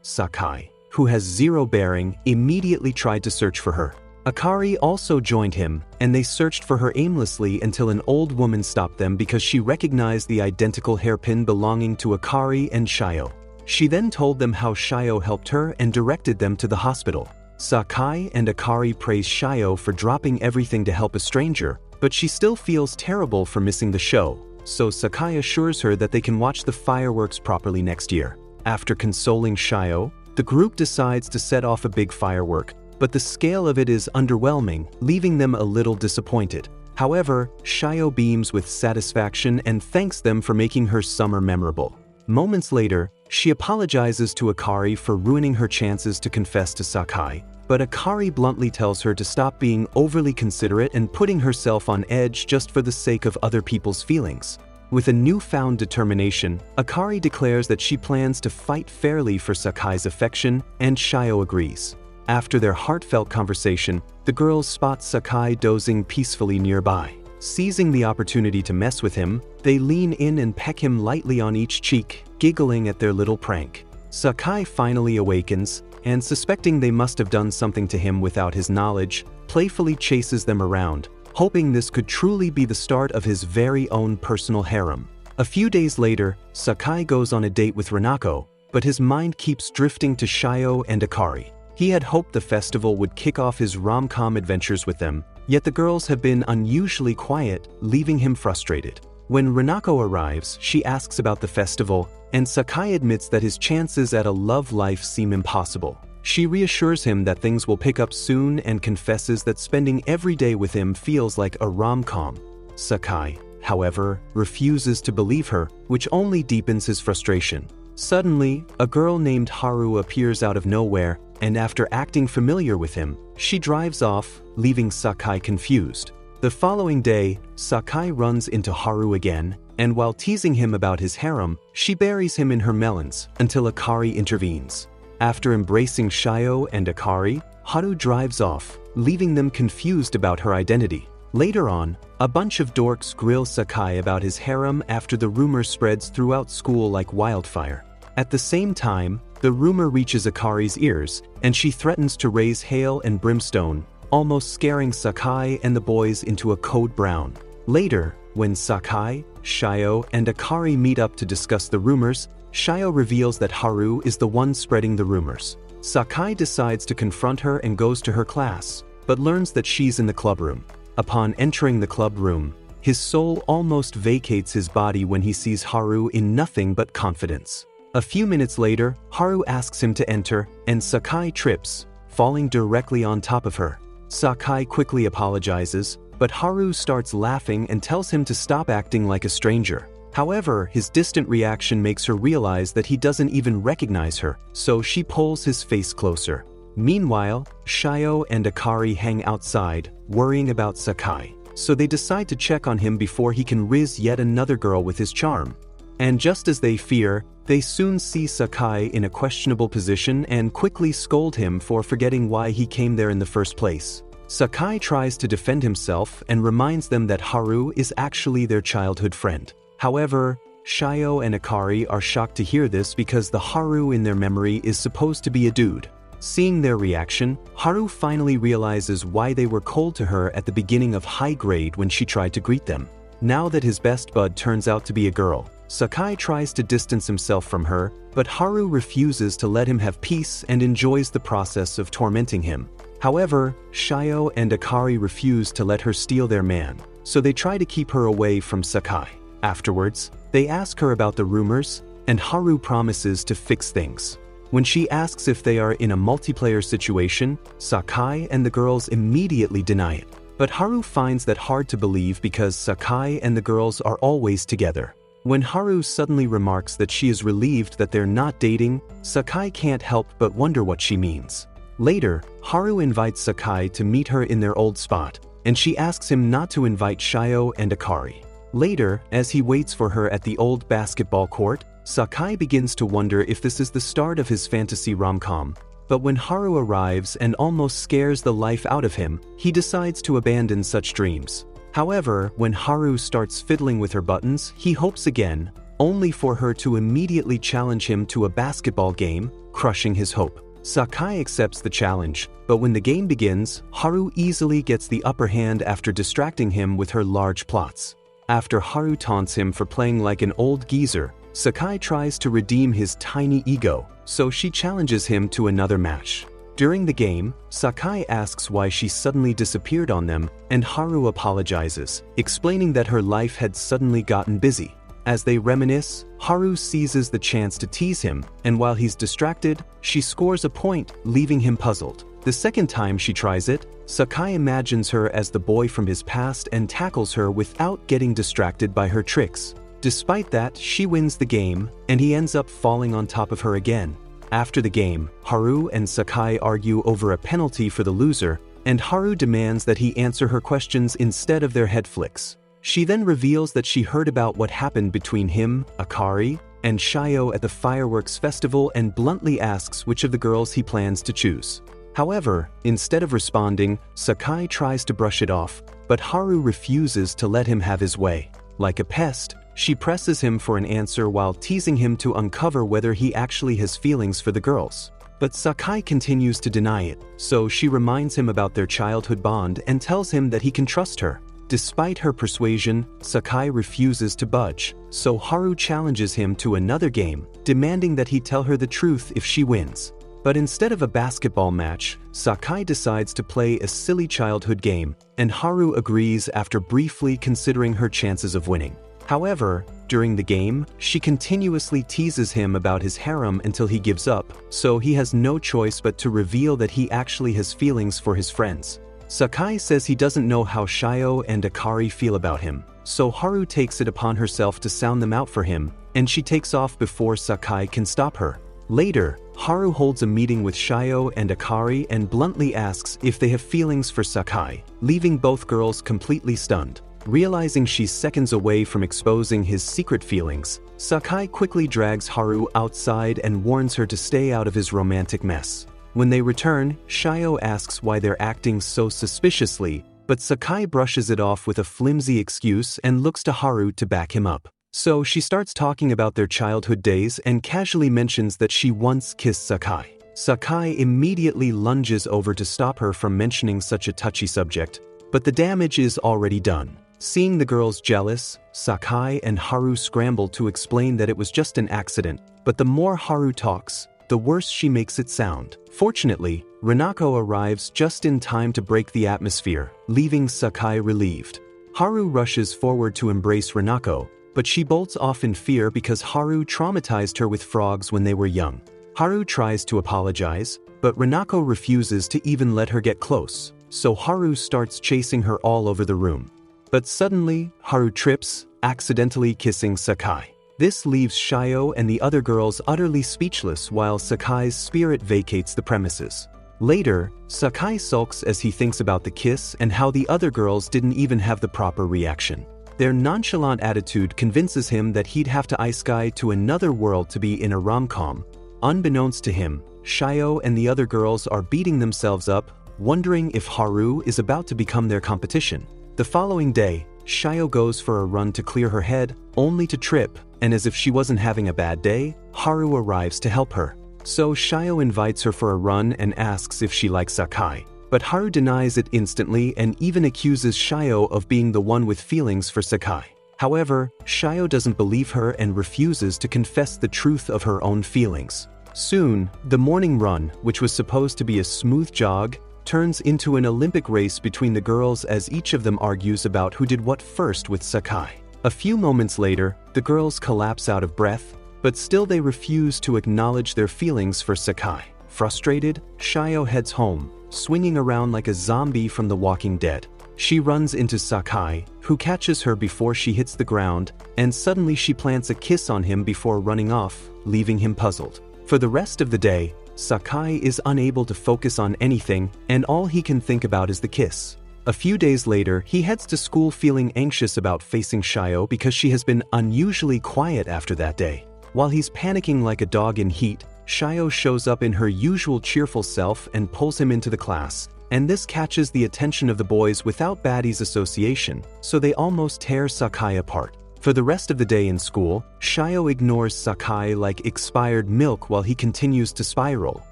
Sakai, who has zero bearing, immediately tried to search for her. Akari also joined him, and they searched for her aimlessly until an old woman stopped them because she recognized the identical hairpin belonging to Akari and Shio. She then told them how Shio helped her and directed them to the hospital. Sakai and Akari praise Shio for dropping everything to help a stranger, but she still feels terrible for missing the show, so Sakai assures her that they can watch the fireworks properly next year. After consoling Shio, the group decides to set off a big firework, but the scale of it is underwhelming, leaving them a little disappointed. However, Shio beams with satisfaction and thanks them for making her summer memorable. Moments later, she apologizes to Akari for ruining her chances to confess to Sakai, but Akari bluntly tells her to stop being overly considerate and putting herself on edge just for the sake of other people's feelings. With a newfound determination, Akari declares that she plans to fight fairly for Sakai's affection, and Shio agrees. After their heartfelt conversation, the girls spot Sakai dozing peacefully nearby. Seizing the opportunity to mess with him, they lean in and peck him lightly on each cheek, giggling at their little prank. Sakai finally awakens, and suspecting they must have done something to him without his knowledge, playfully chases them around, hoping this could truly be the start of his very own personal harem. A few days later, Sakai goes on a date with Renako, but his mind keeps drifting to Shio and Akari. He had hoped the festival would kick off his rom-com adventures with them, yet the girls have been unusually quiet, leaving him frustrated. When Renako arrives, she asks about the festival, and Sakai admits that his chances at a love life seem impossible. She reassures him that things will pick up soon and confesses that spending every day with him feels like a rom-com. Sakai, however, refuses to believe her, which only deepens his frustration. Suddenly, a girl named Haru appears out of nowhere, and after acting familiar with him, she drives off, leaving Sakai confused. The following day, Sakai runs into Haru again, and while teasing him about his harem, she buries him in her melons until Akari intervenes. After embracing Shio and Akari, Haru drives off, leaving them confused about her identity. Later on, a bunch of dorks grill Sakai about his harem after the rumor spreads throughout school like wildfire. At the same time, the rumor reaches Akari's ears, and she threatens to raise hail and brimstone, almost scaring Sakai and the boys into a code brown. Later, when Sakai, Shio, and Akari meet up to discuss the rumors, Shio reveals that Haru is the one spreading the rumors. Sakai decides to confront her and goes to her class, but learns that she's in the clubroom. Upon entering the club room, his soul almost vacates his body when he sees Haru in nothing but confidence. A few minutes later, Haru asks him to enter, and Sakai trips, falling directly on top of her. Sakai quickly apologizes, but Haru starts laughing and tells him to stop acting like a stranger. However, his distant reaction makes her realize that he doesn't even recognize her, so she pulls his face closer. Meanwhile, Shio and Akari hang outside, worrying about Sakai, so they decide to check on him before he can riz yet another girl with his charm. And just as they fear, they soon see Sakai in a questionable position and quickly scold him for forgetting why he came there in the first place. Sakai tries to defend himself and reminds them that Haru is actually their childhood friend. However, Shio and Akari are shocked to hear this because the Haru in their memory is supposed to be a dude. Seeing their reaction, Haru finally realizes why they were cold to her at the beginning of high grade when she tried to greet them. Now that his best bud turns out to be a girl, Sakai tries to distance himself from her, but Haru refuses to let him have peace and enjoys the process of tormenting him. However, Shio and Akari refuse to let her steal their man, so they try to keep her away from Sakai. Afterwards, they ask her about the rumors, and Haru promises to fix things. When she asks if they are in a multiplayer situation, Sakai and the girls immediately deny it. But Haru finds that hard to believe because Sakai and the girls are always together. When Haru suddenly remarks that she is relieved that they're not dating, Sakai can't help but wonder what she means. Later, Haru invites Sakai to meet her in their old spot, and she asks him not to invite Shio and Akari. Later, as he waits for her at the old basketball court, Sakai begins to wonder if this is the start of his fantasy rom-com. But when Haru arrives and almost scares the life out of him, he decides to abandon such dreams. However, when Haru starts fiddling with her buttons, he hopes again, only for her to immediately challenge him to a basketball game, crushing his hope. Sakai accepts the challenge, but when the game begins, Haru easily gets the upper hand after distracting him with her large plots. After Haru taunts him for playing like an old geezer, Sakai tries to redeem his tiny ego, so she challenges him to another match. During the game, Sakai asks why she suddenly disappeared on them, and Haru apologizes, explaining that her life had suddenly gotten busy. As they reminisce, Haru seizes the chance to tease him, and while he's distracted, she scores a point, leaving him puzzled. The second time she tries it, Sakai imagines her as the boy from his past and tackles her without getting distracted by her tricks. Despite that, she wins the game, and he ends up falling on top of her again. After the game, Haru and Sakai argue over a penalty for the loser, and Haru demands that he answer her questions instead of their head flicks. She then reveals that she heard about what happened between him, Akari, and Shio at the fireworks festival and bluntly asks which of the girls he plans to choose. However, instead of responding, Sakai tries to brush it off, but Haru refuses to let him have his way. Like a pest, she presses him for an answer while teasing him to uncover whether he actually has feelings for the girls. But Sakai continues to deny it, so she reminds him about their childhood bond and tells him that he can trust her. Despite her persuasion, Sakai refuses to budge, so Haru challenges him to another game, demanding that he tell her the truth if she wins. But instead of a basketball match, Sakai decides to play a silly childhood game, and Haru agrees after briefly considering her chances of winning. However, during the game, she continuously teases him about his harem until he gives up, so he has no choice but to reveal that he actually has feelings for his friends. Sakai says he doesn't know how Shio and Akari feel about him, so Haru takes it upon herself to sound them out for him, and she takes off before Sakai can stop her. Later, Haru holds a meeting with Shio and Akari and bluntly asks if they have feelings for Sakai, leaving both girls completely stunned. Realizing she's seconds away from exposing his secret feelings, Sakai quickly drags Haru outside and warns her to stay out of his romantic mess. When they return, Shio asks why they're acting so suspiciously, but Sakai brushes it off with a flimsy excuse and looks to Haru to back him up. So she starts talking about their childhood days and casually mentions that she once kissed Sakai. Sakai immediately lunges over to stop her from mentioning such a touchy subject, but the damage is already done. Seeing the girls jealous, Sakai and Haru scramble to explain that it was just an accident, but the more Haru talks, the worse she makes it sound. Fortunately, Renako arrives just in time to break the atmosphere, leaving Sakai relieved. Haru rushes forward to embrace Renako, but she bolts off in fear because Haru traumatized her with frogs when they were young. Haru tries to apologize, but Renako refuses to even let her get close, so Haru starts chasing her all over the room. But suddenly, Haru trips, accidentally kissing Sakai. This leaves Shio and the other girls utterly speechless while Sakai's spirit vacates the premises. Later, Sakai sulks as he thinks about the kiss and how the other girls didn't even have the proper reaction. Their nonchalant attitude convinces him that he'd have to ice guy to another world to be in a rom-com. Unbeknownst to him, Shio and the other girls are beating themselves up, wondering if Haru is about to become their competition. The following day, Shio goes for a run to clear her head, only to trip, and as if she wasn't having a bad day, Haru arrives to help her. So Shio invites her for a run and asks if she likes Sakai. But Haru denies it instantly and even accuses Shio of being the one with feelings for Sakai. However, Shio doesn't believe her and refuses to confess the truth of her own feelings. Soon, the morning run, which was supposed to be a smooth jog, turns into an Olympic race between the girls as each of them argues about who did what first with Sakai. A few moments later, the girls collapse out of breath, but still they refuse to acknowledge their feelings for Sakai. Frustrated, Shio heads home, swinging around like a zombie from The Walking Dead. She runs into Sakai, who catches her before she hits the ground, and suddenly she plants a kiss on him before running off, leaving him puzzled. For the rest of the day, Sakai is unable to focus on anything, and all he can think about is the kiss. A few days later, he heads to school feeling anxious about facing Shio because she has been unusually quiet after that day. While he's panicking like a dog in heat, Shio shows up in her usual cheerful self and pulls him into the class, and this catches the attention of the boys without Baddies Association, so they almost tear Sakai apart. For the rest of the day in school, Shio ignores Sakai like expired milk while he continues to spiral,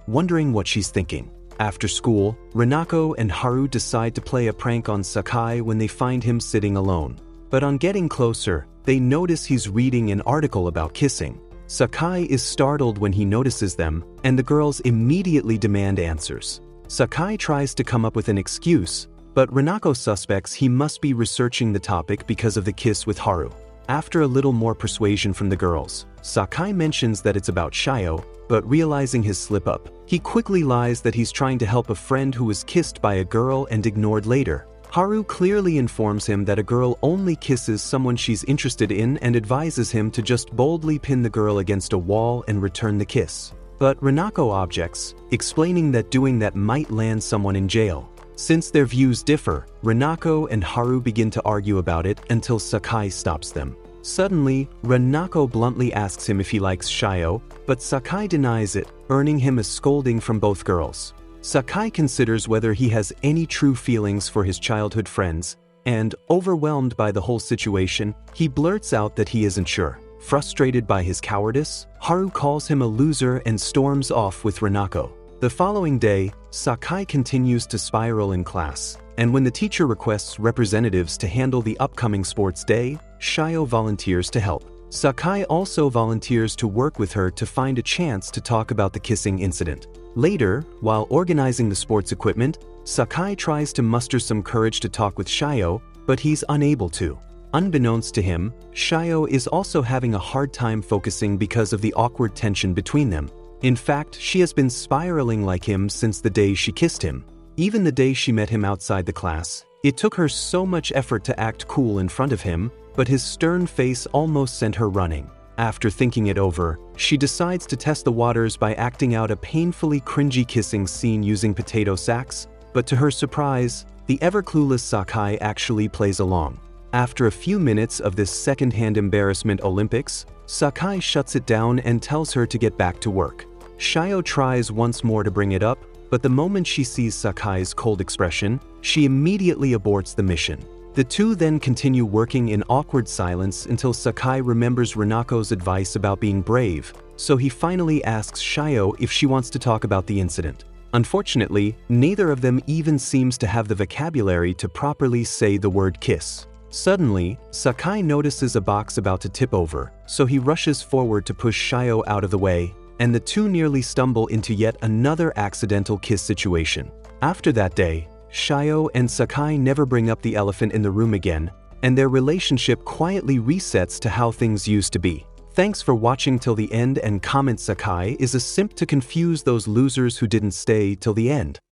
wondering what she's thinking. After school, Renako and Haru decide to play a prank on Sakai when they find him sitting alone. But on getting closer, they notice he's reading an article about kissing. Sakai is startled when he notices them, and the girls immediately demand answers. Sakai tries to come up with an excuse, but Renako suspects he must be researching the topic because of the kiss with Haru. After a little more persuasion from the girls, Sakai mentions that it's about Shio, but realizing his slip-up, he quickly lies that he's trying to help a friend who was kissed by a girl and ignored later. Haru clearly informs him that a girl only kisses someone she's interested in and advises him to just boldly pin the girl against a wall and return the kiss. But Renako objects, explaining that doing that might land someone in jail. Since their views differ, Renako and Haru begin to argue about it until Sakai stops them. Suddenly, Renako bluntly asks him if he likes Shio, but Sakai denies it, earning him a scolding from both girls. Sakai considers whether he has any true feelings for his childhood friends, and, overwhelmed by the whole situation, he blurts out that he isn't sure. Frustrated by his cowardice, Haru calls him a loser and storms off with Renako. The following day, Sakai continues to spiral in class, and when the teacher requests representatives to handle the upcoming sports day, Shio volunteers to help. Sakai also volunteers to work with her to find a chance to talk about the kissing incident. Later, while organizing the sports equipment, Sakai tries to muster some courage to talk with Shio, but he's unable to. Unbeknownst to him, Shio is also having a hard time focusing because of the awkward tension between them. In fact, she has been spiraling like him since the day she kissed him. Even the day she met him outside the class, it took her so much effort to act cool in front of him, but his stern face almost sent her running. After thinking it over, she decides to test the waters by acting out a painfully cringy kissing scene using potato sacks, but to her surprise, the ever-clueless Sakai actually plays along. After a few minutes of this second-hand embarrassment Olympics, Sakai shuts it down and tells her to get back to work. Shio tries once more to bring it up, but the moment she sees Sakai's cold expression, she immediately aborts the mission. The two then continue working in awkward silence until Sakai remembers Renako's advice about being brave, so he finally asks Shio if she wants to talk about the incident. Unfortunately, neither of them even seems to have the vocabulary to properly say the word kiss. Suddenly, Sakai notices a box about to tip over, so he rushes forward to push Shio out of the way, and the two nearly stumble into yet another accidental kiss situation. After that day, Shio and Sakai never bring up the elephant in the room again, and their relationship quietly resets to how things used to be. Thanks for watching till the end, and comment Sakai is a simp to confuse those losers who didn't stay till the end.